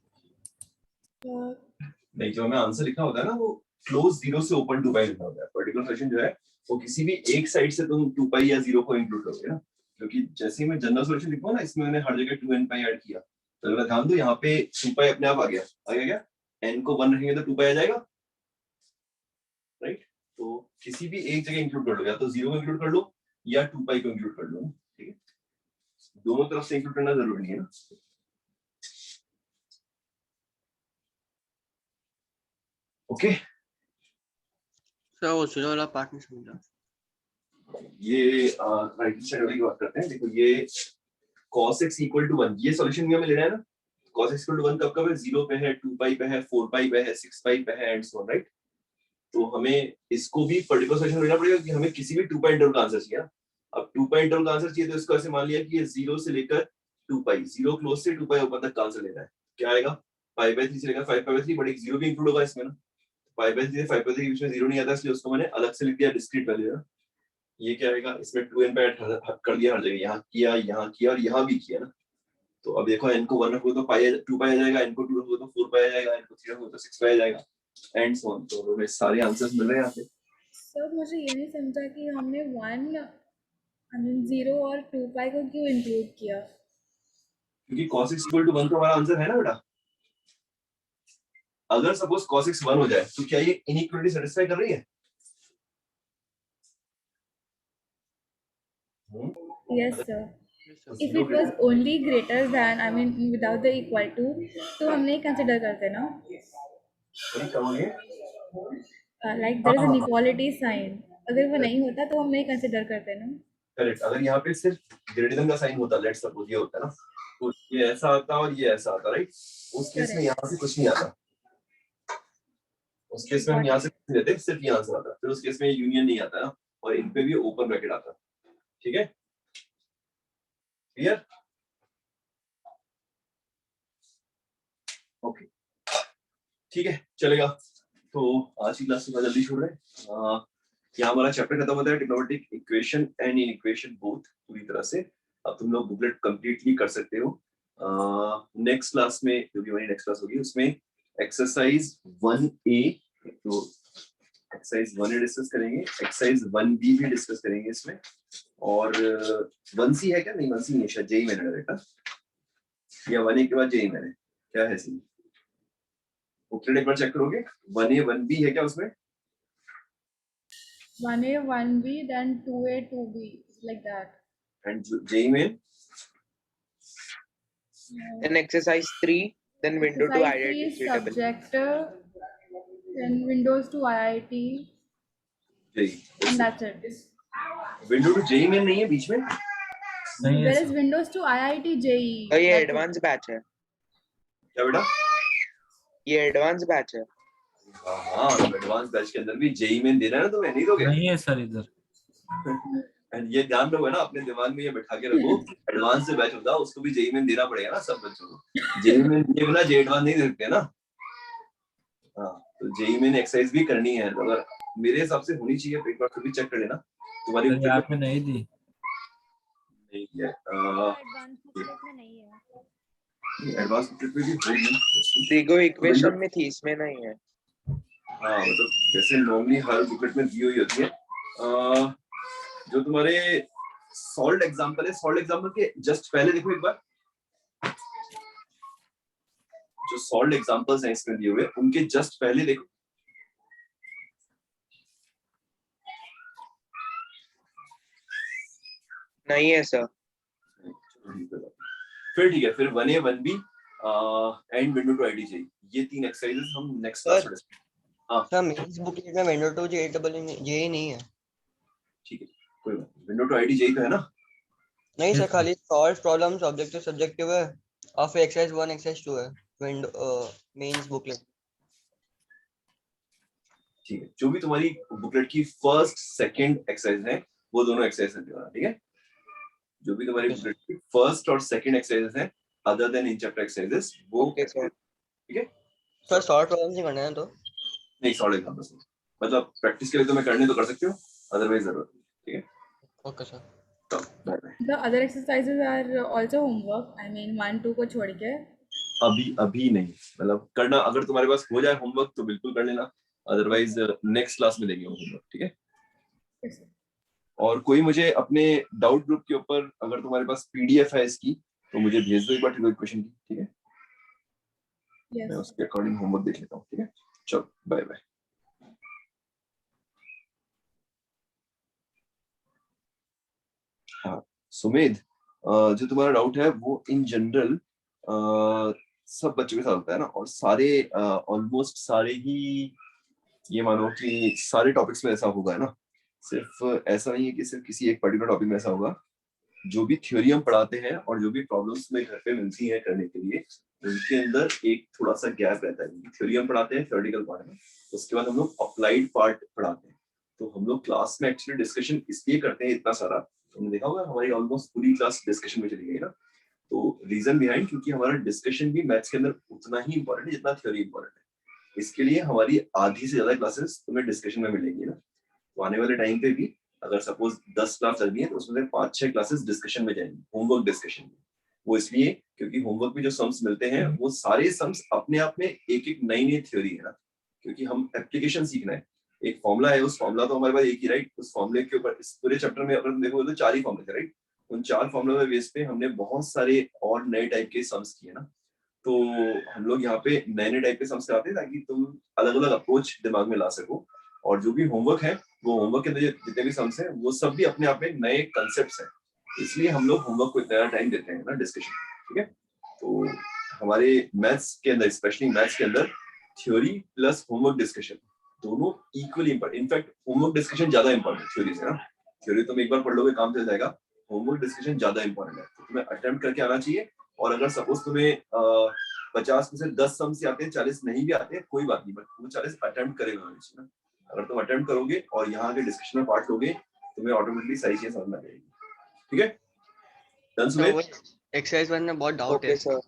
नहीं, जो हमें आंसर लिखना होता है ना, वो क्लोज 0 से ओपन 2 पाई लिखना होता है। पर्टिकुलर सॉल्यूशन जो है वो किसी भी एक साइड से तुम 2 पाई या 0 को इंक्लूड करोगे ना, क्योंकि जैसे ही मैं जनरल सॉल्यूशन लिखूंगा ना, इसमें मैंने हर जगह 2n पाई ऐड किया, तो अगर ध्यान दो यहाँ पे 2 पाई अपने आप आ गया क्या? n को 1 रखेंगे तो 2 पाई आ जाएगा, राइट? तो किसी भी एक जगह इंक्लूड कर लो, या तो 0 को इंक्लूड कर लो या 2 पाई को इंक्लूड कर लो, ठीक है? दोनों तरफ से इंक्लूड करना जरूरी नहीं है ना। ओके, सर वो सुनो वाला पार्ट नहीं समझा। ये राइट साइड की बात करते हैं। देखो, ये cos x इक्वल टू 1, ये सॉल्यूशन में हमें लेना है ना। cos x इक्वल टू 1 कब है? 0 पे है, 2 पाई पे है, 4 पाई पे है, 6 पाई पे है, एंड सो ऑन, राइट? तो हमें इसको भी पर्टिकुलर सॉल्यूशन लेना पड़ेगा कि हमें किसी भी 2 पाई इंटरवल का आंसर चाहिए। अब 2 पाई इंटरवल का आंसर चाहिए, तो इसको ऐसे मान लिया कि ये 0 से लेकर 2 पाई, 0 क्लोज से 2 पाई ओपन तक का आंसर लेना है। क्या आएगा? 5/3 से लेकर 5/3, बट एक 0 भी इंक्लूड होगा इसमें ना। 5/3 से 5/3 के बीच में 0 नहीं आता, इसलिए उसको मैंने अलग से लिख दिया, डिस्क्रीट वैल्यू है। ये क्या आएगा? इसमें 2n पे ऐड कर दिया हर जगह, यहाँ किया और यहाँ भी किया ना। तो अब देखो, n को 1 रखो तो 2 पाई आ जाएगा, n को 2 रखो तो 4 पाई आ जाएगा, n को 3 रखो तो 6 पाई आ जाएगा, एंड सो ऑन। तो हमें सारे आंसर्स मिल रहे हैं यहाँ पे। सर मुझे ये नहीं समझा कि हमने 0 और 2 पाई को क्यों इंक्लूड किया? क्योंकि cos x इक्वल टू 1 तो हमारा आंसर है ना बेटा। अगर सपोज cos x 1 हो जाए तो क्या ये इनइक्वालिटी सेटिस्फाई कर रही है? Yes sir. If it was only greater than, I mean without the equal to, तो हम नहीं कंसिडर करते ना। Like there is an equality sign. अगर वो नहीं होता तो हम नहीं कंसिडर करते ना। करेक्ट। अगर यहाँ पे सिर्फ ग्रेटर देन का साइन होता, लेट्स सपोज ये होता ना, तो ये ऐसा आता और ये ऐसा आता, राइट? उस केस में यहाँ से कुछ नहीं आता, उस केस में हम यहाँ से कुछ नहीं लेते, सिर्फ यहाँ से आता, फिर उस केस में यूनियन नहीं आता ना, और इन पे भी ओपन ब्रैकेट आता, ठीक है? क्लियर? ओके, ठीक है, चलेगा। तो आज की क्लास थोड़ा जल्दी छोड़ रहे हैं। यहाँ हमारा चैप्टर खत्म होता है, trigonometric equation and equation both, पूरी तरह से। अब तुम लोग बुकलेट कंप्लीटली कर सकते हो। नेक्स्ट क्लास में, जो भी हमारी नेक्स्ट क्लास होगी, उसमें एक्सरसाइज 1A, तो एक्सरसाइज 1A डिस्कस करेंगे, एक्सरसाइज 1B भी डिस्कस करेंगे इसमें, और 1C है क्या? नहीं, 1C नहीं है शायद, जेई मैंने डायरेक्ट, या 1A के बाद जेई मैंने, क्या है सी? बुकलेट एक बार चेक करोगे, 1A 1B है क्या उसमें? 1A 1B then 2A 2B like that. And JEE में Then exercise 3, then window to Exercise 3 IIT is suitable. subject, then Windows to IIT, JEE, and that's it. Window to JEE में नहीं है बीच में? नहीं है There is sir. Windows to IIT JEE. तो ये That's it. एडवांस बैच है, क्या बेटा? ये एडवांस बैच है। हाँ, एडवांस बैच के अंदर भी जेई में देना है ना, तुम्हें नहीं दोगे? नहीं है सर इधर। एंड ये ध्यान रखो ना, अपने दिमाग में ये बैठा के रखो, एडवांस जो बैच होता है उसको भी जेई में देना पड़ेगा ना सब बच्चों को। जेई में ये बोला, जे एडवांस नहीं दे सकते ना। हाँ, तो जेई में एक्सरसाइज भी करनी है, अगर मेरे हिसाब से होनी चाहिए, एक बार फिर भी चेक कर लेना तुम्हारी सर यहाँ पे नहीं दी। नहीं है। एडवांस बुकलेट में नहीं है। एडवांस बुकलेट में भी होगी। रिगो इक्वेशन में थी, इसमें नहीं है। हाँ, मतलब जैसे नॉर्मली हर बुकलेट में दी हुई होती है। जो तुम्हारे सॉल्व एग्जांपल है, सॉल्व एग्जांपल के जस्ट पहले देखो एक बार, जो सॉल्व एग्जांपल्स हैं इसमें दिए हुए, उनके जस्ट पहले देखो। नहीं है सर। फिर ठीक है, फिर 1A 1B and window to ID चाहिए, ये तीन एक्सरसाइजेस हम नेक्स्ट क्लास में डिस्कस। सर मेंस बुकलेट में विंडो टू JEE नहीं है। ठीक है, कोई बात नहीं, विंडो टू आईडी चाहिए तो है ना? नहीं सर, खाली सॉल्व प्रॉब्लम्स ऑब्जेक्टिव सब्जेक्टिव है, और फिर एक्सरसाइज 1 एक्सरसाइज 2 है विंडो मेंस बुकलेट। ठीक है, जो भी तुम्हारी बुकलेट की फर्स्ट सेकंड एक्सरसाइज है, वो दोनों एक्सरसाइज देना, ठीक है? जो भी तुम्हारी बुकलेट की फर्स्ट और सेकंड एक्सरसाइज है, other then in chapter exercises, वो ओके सर। ठीक है? सर सॉल्व प्रॉब्लम्स नहीं करना है तो? नहीं, सॉल्व एग्जांपल्स नहीं, मतलब प्रैक्टिस के लिए तो मैं करने तो कर सकती हूँ, अदरवाइज जरूरत नहीं, ठीक है? Okay sir. तो bye bye. The other exercises are also homework. I mean 1 2 को छोड़ के. अभी नहीं, मतलब करना, अगर तुम्हारे पास हो जाए होमवर्क तो बिल्कुल कर लेना, अदरवाइज नेक्स्ट क्लास में देंगे होमवर्क, ठीक है? Yes, sir. और कोई मुझे अपने डाउट ग्रुप के ऊपर, अगर तुम्हारे पास पीडीएफ है इसकी, तो मुझे भेज दो एक बार क्वेश्चन की, ठीक है? Yes. मैं उसके अकॉर्डिंग होमवर्क देख लेता हूँ, ठीक है? चलो बाय बाय। हाँ सुमेध, जो तुम्हारा डाउट है वो इन जनरल सब बच्चों के साथ होता है ना, और सारे ऑलमोस्ट सारे ही, ये मानो कि सारे टॉपिक्स में ऐसा होगा, है ना? सिर्फ ऐसा नहीं है कि सिर्फ किसी एक पर्टिकुलर टॉपिक में ऐसा होगा। जो भी थ्योरी हम पढ़ाते हैं और जो भी प्रॉब्लम्स में घर पे मिलती है करने के लिए, उनके अंदर एक थोड़ा सा गैप रहता है। थ्योरी हम पढ़ाते हैं थ्योरेटिकल पार्ट में, उसके बाद हम लोग अप्लाइड पार्ट पढ़ाते हैं। तो हम लोग क्लास में एक्चुअली डिस्कशन इसलिए करते हैं इतना सारा, तुमने देखा होगा हमारी ऑलमोस्ट पूरी क्लास डिस्कशन में चली गई ना। तो रीजन बिहाइंड, क्योंकि हमारा डिस्कशन भी मैथ्स के अंदर उतना ही इंपॉर्टेंट है जितना थ्योरी इंपॉर्टेंट है। इसके लिए हमारी आधी से ज्यादा क्लासेस तुम्हें डिस्कशन में मिलेंगी ना। तो आने वाले टाइम पे भी अगर सपोज 10 क्लास चल रही है, तो उसमें से 5-6 क्लासेस डिस्कशन में जाएंगी, होमवर्क डिस्कशन में। वो इसलिए क्योंकि होमवर्क में जो सम्स मिलते हैं, वो सारे सम्स अपने आप में एक एक नई थ्योरी है ना, क्योंकि हम एप्लीकेशन सीखना है। एक फॉर्मूला है, उस फॉर्मूला तो हमारे पास एक ही, राइट? उस फॉर्मूले के ऊपर इस पूरे चैप्टर में अगर तुम देखोगे तो 4 ही फॉर्मूले थे, राइट? उन 4 फॉर्मूला के बेस पे हमने बहुत सारे और नए टाइप के सम्स किए ना। तो हम लोग यहाँ पे नए टाइप के सम्स कराते हैं ताकि तुम अलग अलग अप्रोच दिमाग में ला सको। और जो भी होमवर्क है, वो होमवर्क के अंदर जितने भी सम्स हैं, वो सब भी अपने आप में नए कंसेप्ट्स हैं। इसलिए हम लोग होमवर्क को इतना टाइम देते हैं ना डिस्कशन, ठीक है? तो हमारे मैथ्स के अंदर, स्पेशली मैथ्स के अंदर, थ्योरी प्लस होमवर्क डिस्कशन दोनों equally important. In fact homework discussion ज्यादा इंपॉर्टेंट थ्योरी से ना। थ्योरी तुम एक बार पढ़ लोगे काम चल जाएगा, होमवर्क डिस्कशन ज्यादा इंपॉर्टेंट है। तो तुम्हें अटेम्प्ट करके आना चाहिए और अगर सपोज तुम्हें 50 में से 10 सम्स ही आते हैं, 40 नहीं भी आते हैं, कोई बात नहीं, बट वो 40 अटेम्प्ट करे हुए होने चाहिए ना। अगर तुम अटेम्प्ट करोगे और यहाँ के डिस्कशन में पार्ट लोगे, तुम्हें ऑटोमेटिकली सारी चीजें समझ में आ जाएगी। ठीक है, डन सर वो सुमित? एक्सरसाइज 1 में बहुत डाउट है। Okay sir.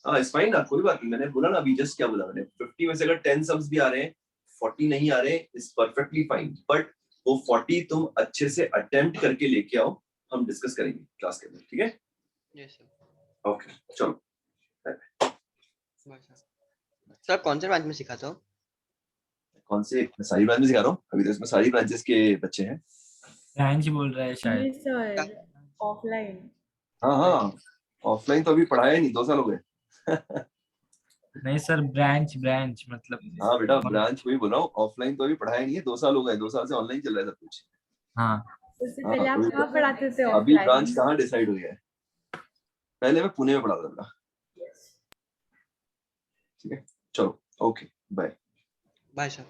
हाँ इट्स फाइन ना, कोई बात नहीं। मैंने बोला ना अभी, जस्ट क्या बोला मैंने, 50 में से अगर 10 सम्स भी आ रहे हैं, 40 नहीं आ रहे, इज परफेक्टली फाइन, बट वो 40 तुम अच्छे से अटेम्प्ट करके लेके आओ, हम डिस्कस करेंगे क्लास के अंदर। ठीक है, यस सर। ओके चलो। Bye sir. सर कौन से ब्रांच में सिखाते हो? कौन से? मैं सारी ब्रांच में सिखा रहा हूँ, अभी तो इसमें सारी ब्रांचेस के बच्चे हैं। ब्रांच बोल रहा है शायद। नहीं सर, ऑफलाइन। हाँ हाँ, ऑफलाइन तो अभी पढ़ाया ही नहीं, 2 साल हो गए। नहीं सर, ब्रांच ब्रांच मतलब। हाँ बेटा, ब्रांच को ही बोल रहा हूँ, ऑफलाइन तो अभी पढ़ाया नहीं है, 2 साल हो गए, 2 साल से ऑनलाइन चल रहा है सब कुछ। हाँ उससे हाँ, पहले आप अभी कहाँ पढ़ाते थे अभी ब्रांच ऑफलाइन? कहाँ डिसाइड हुई है? पहले मैं पुणे में पढ़ाता था। ठीक है, चलो ओके बाय। Bye sir.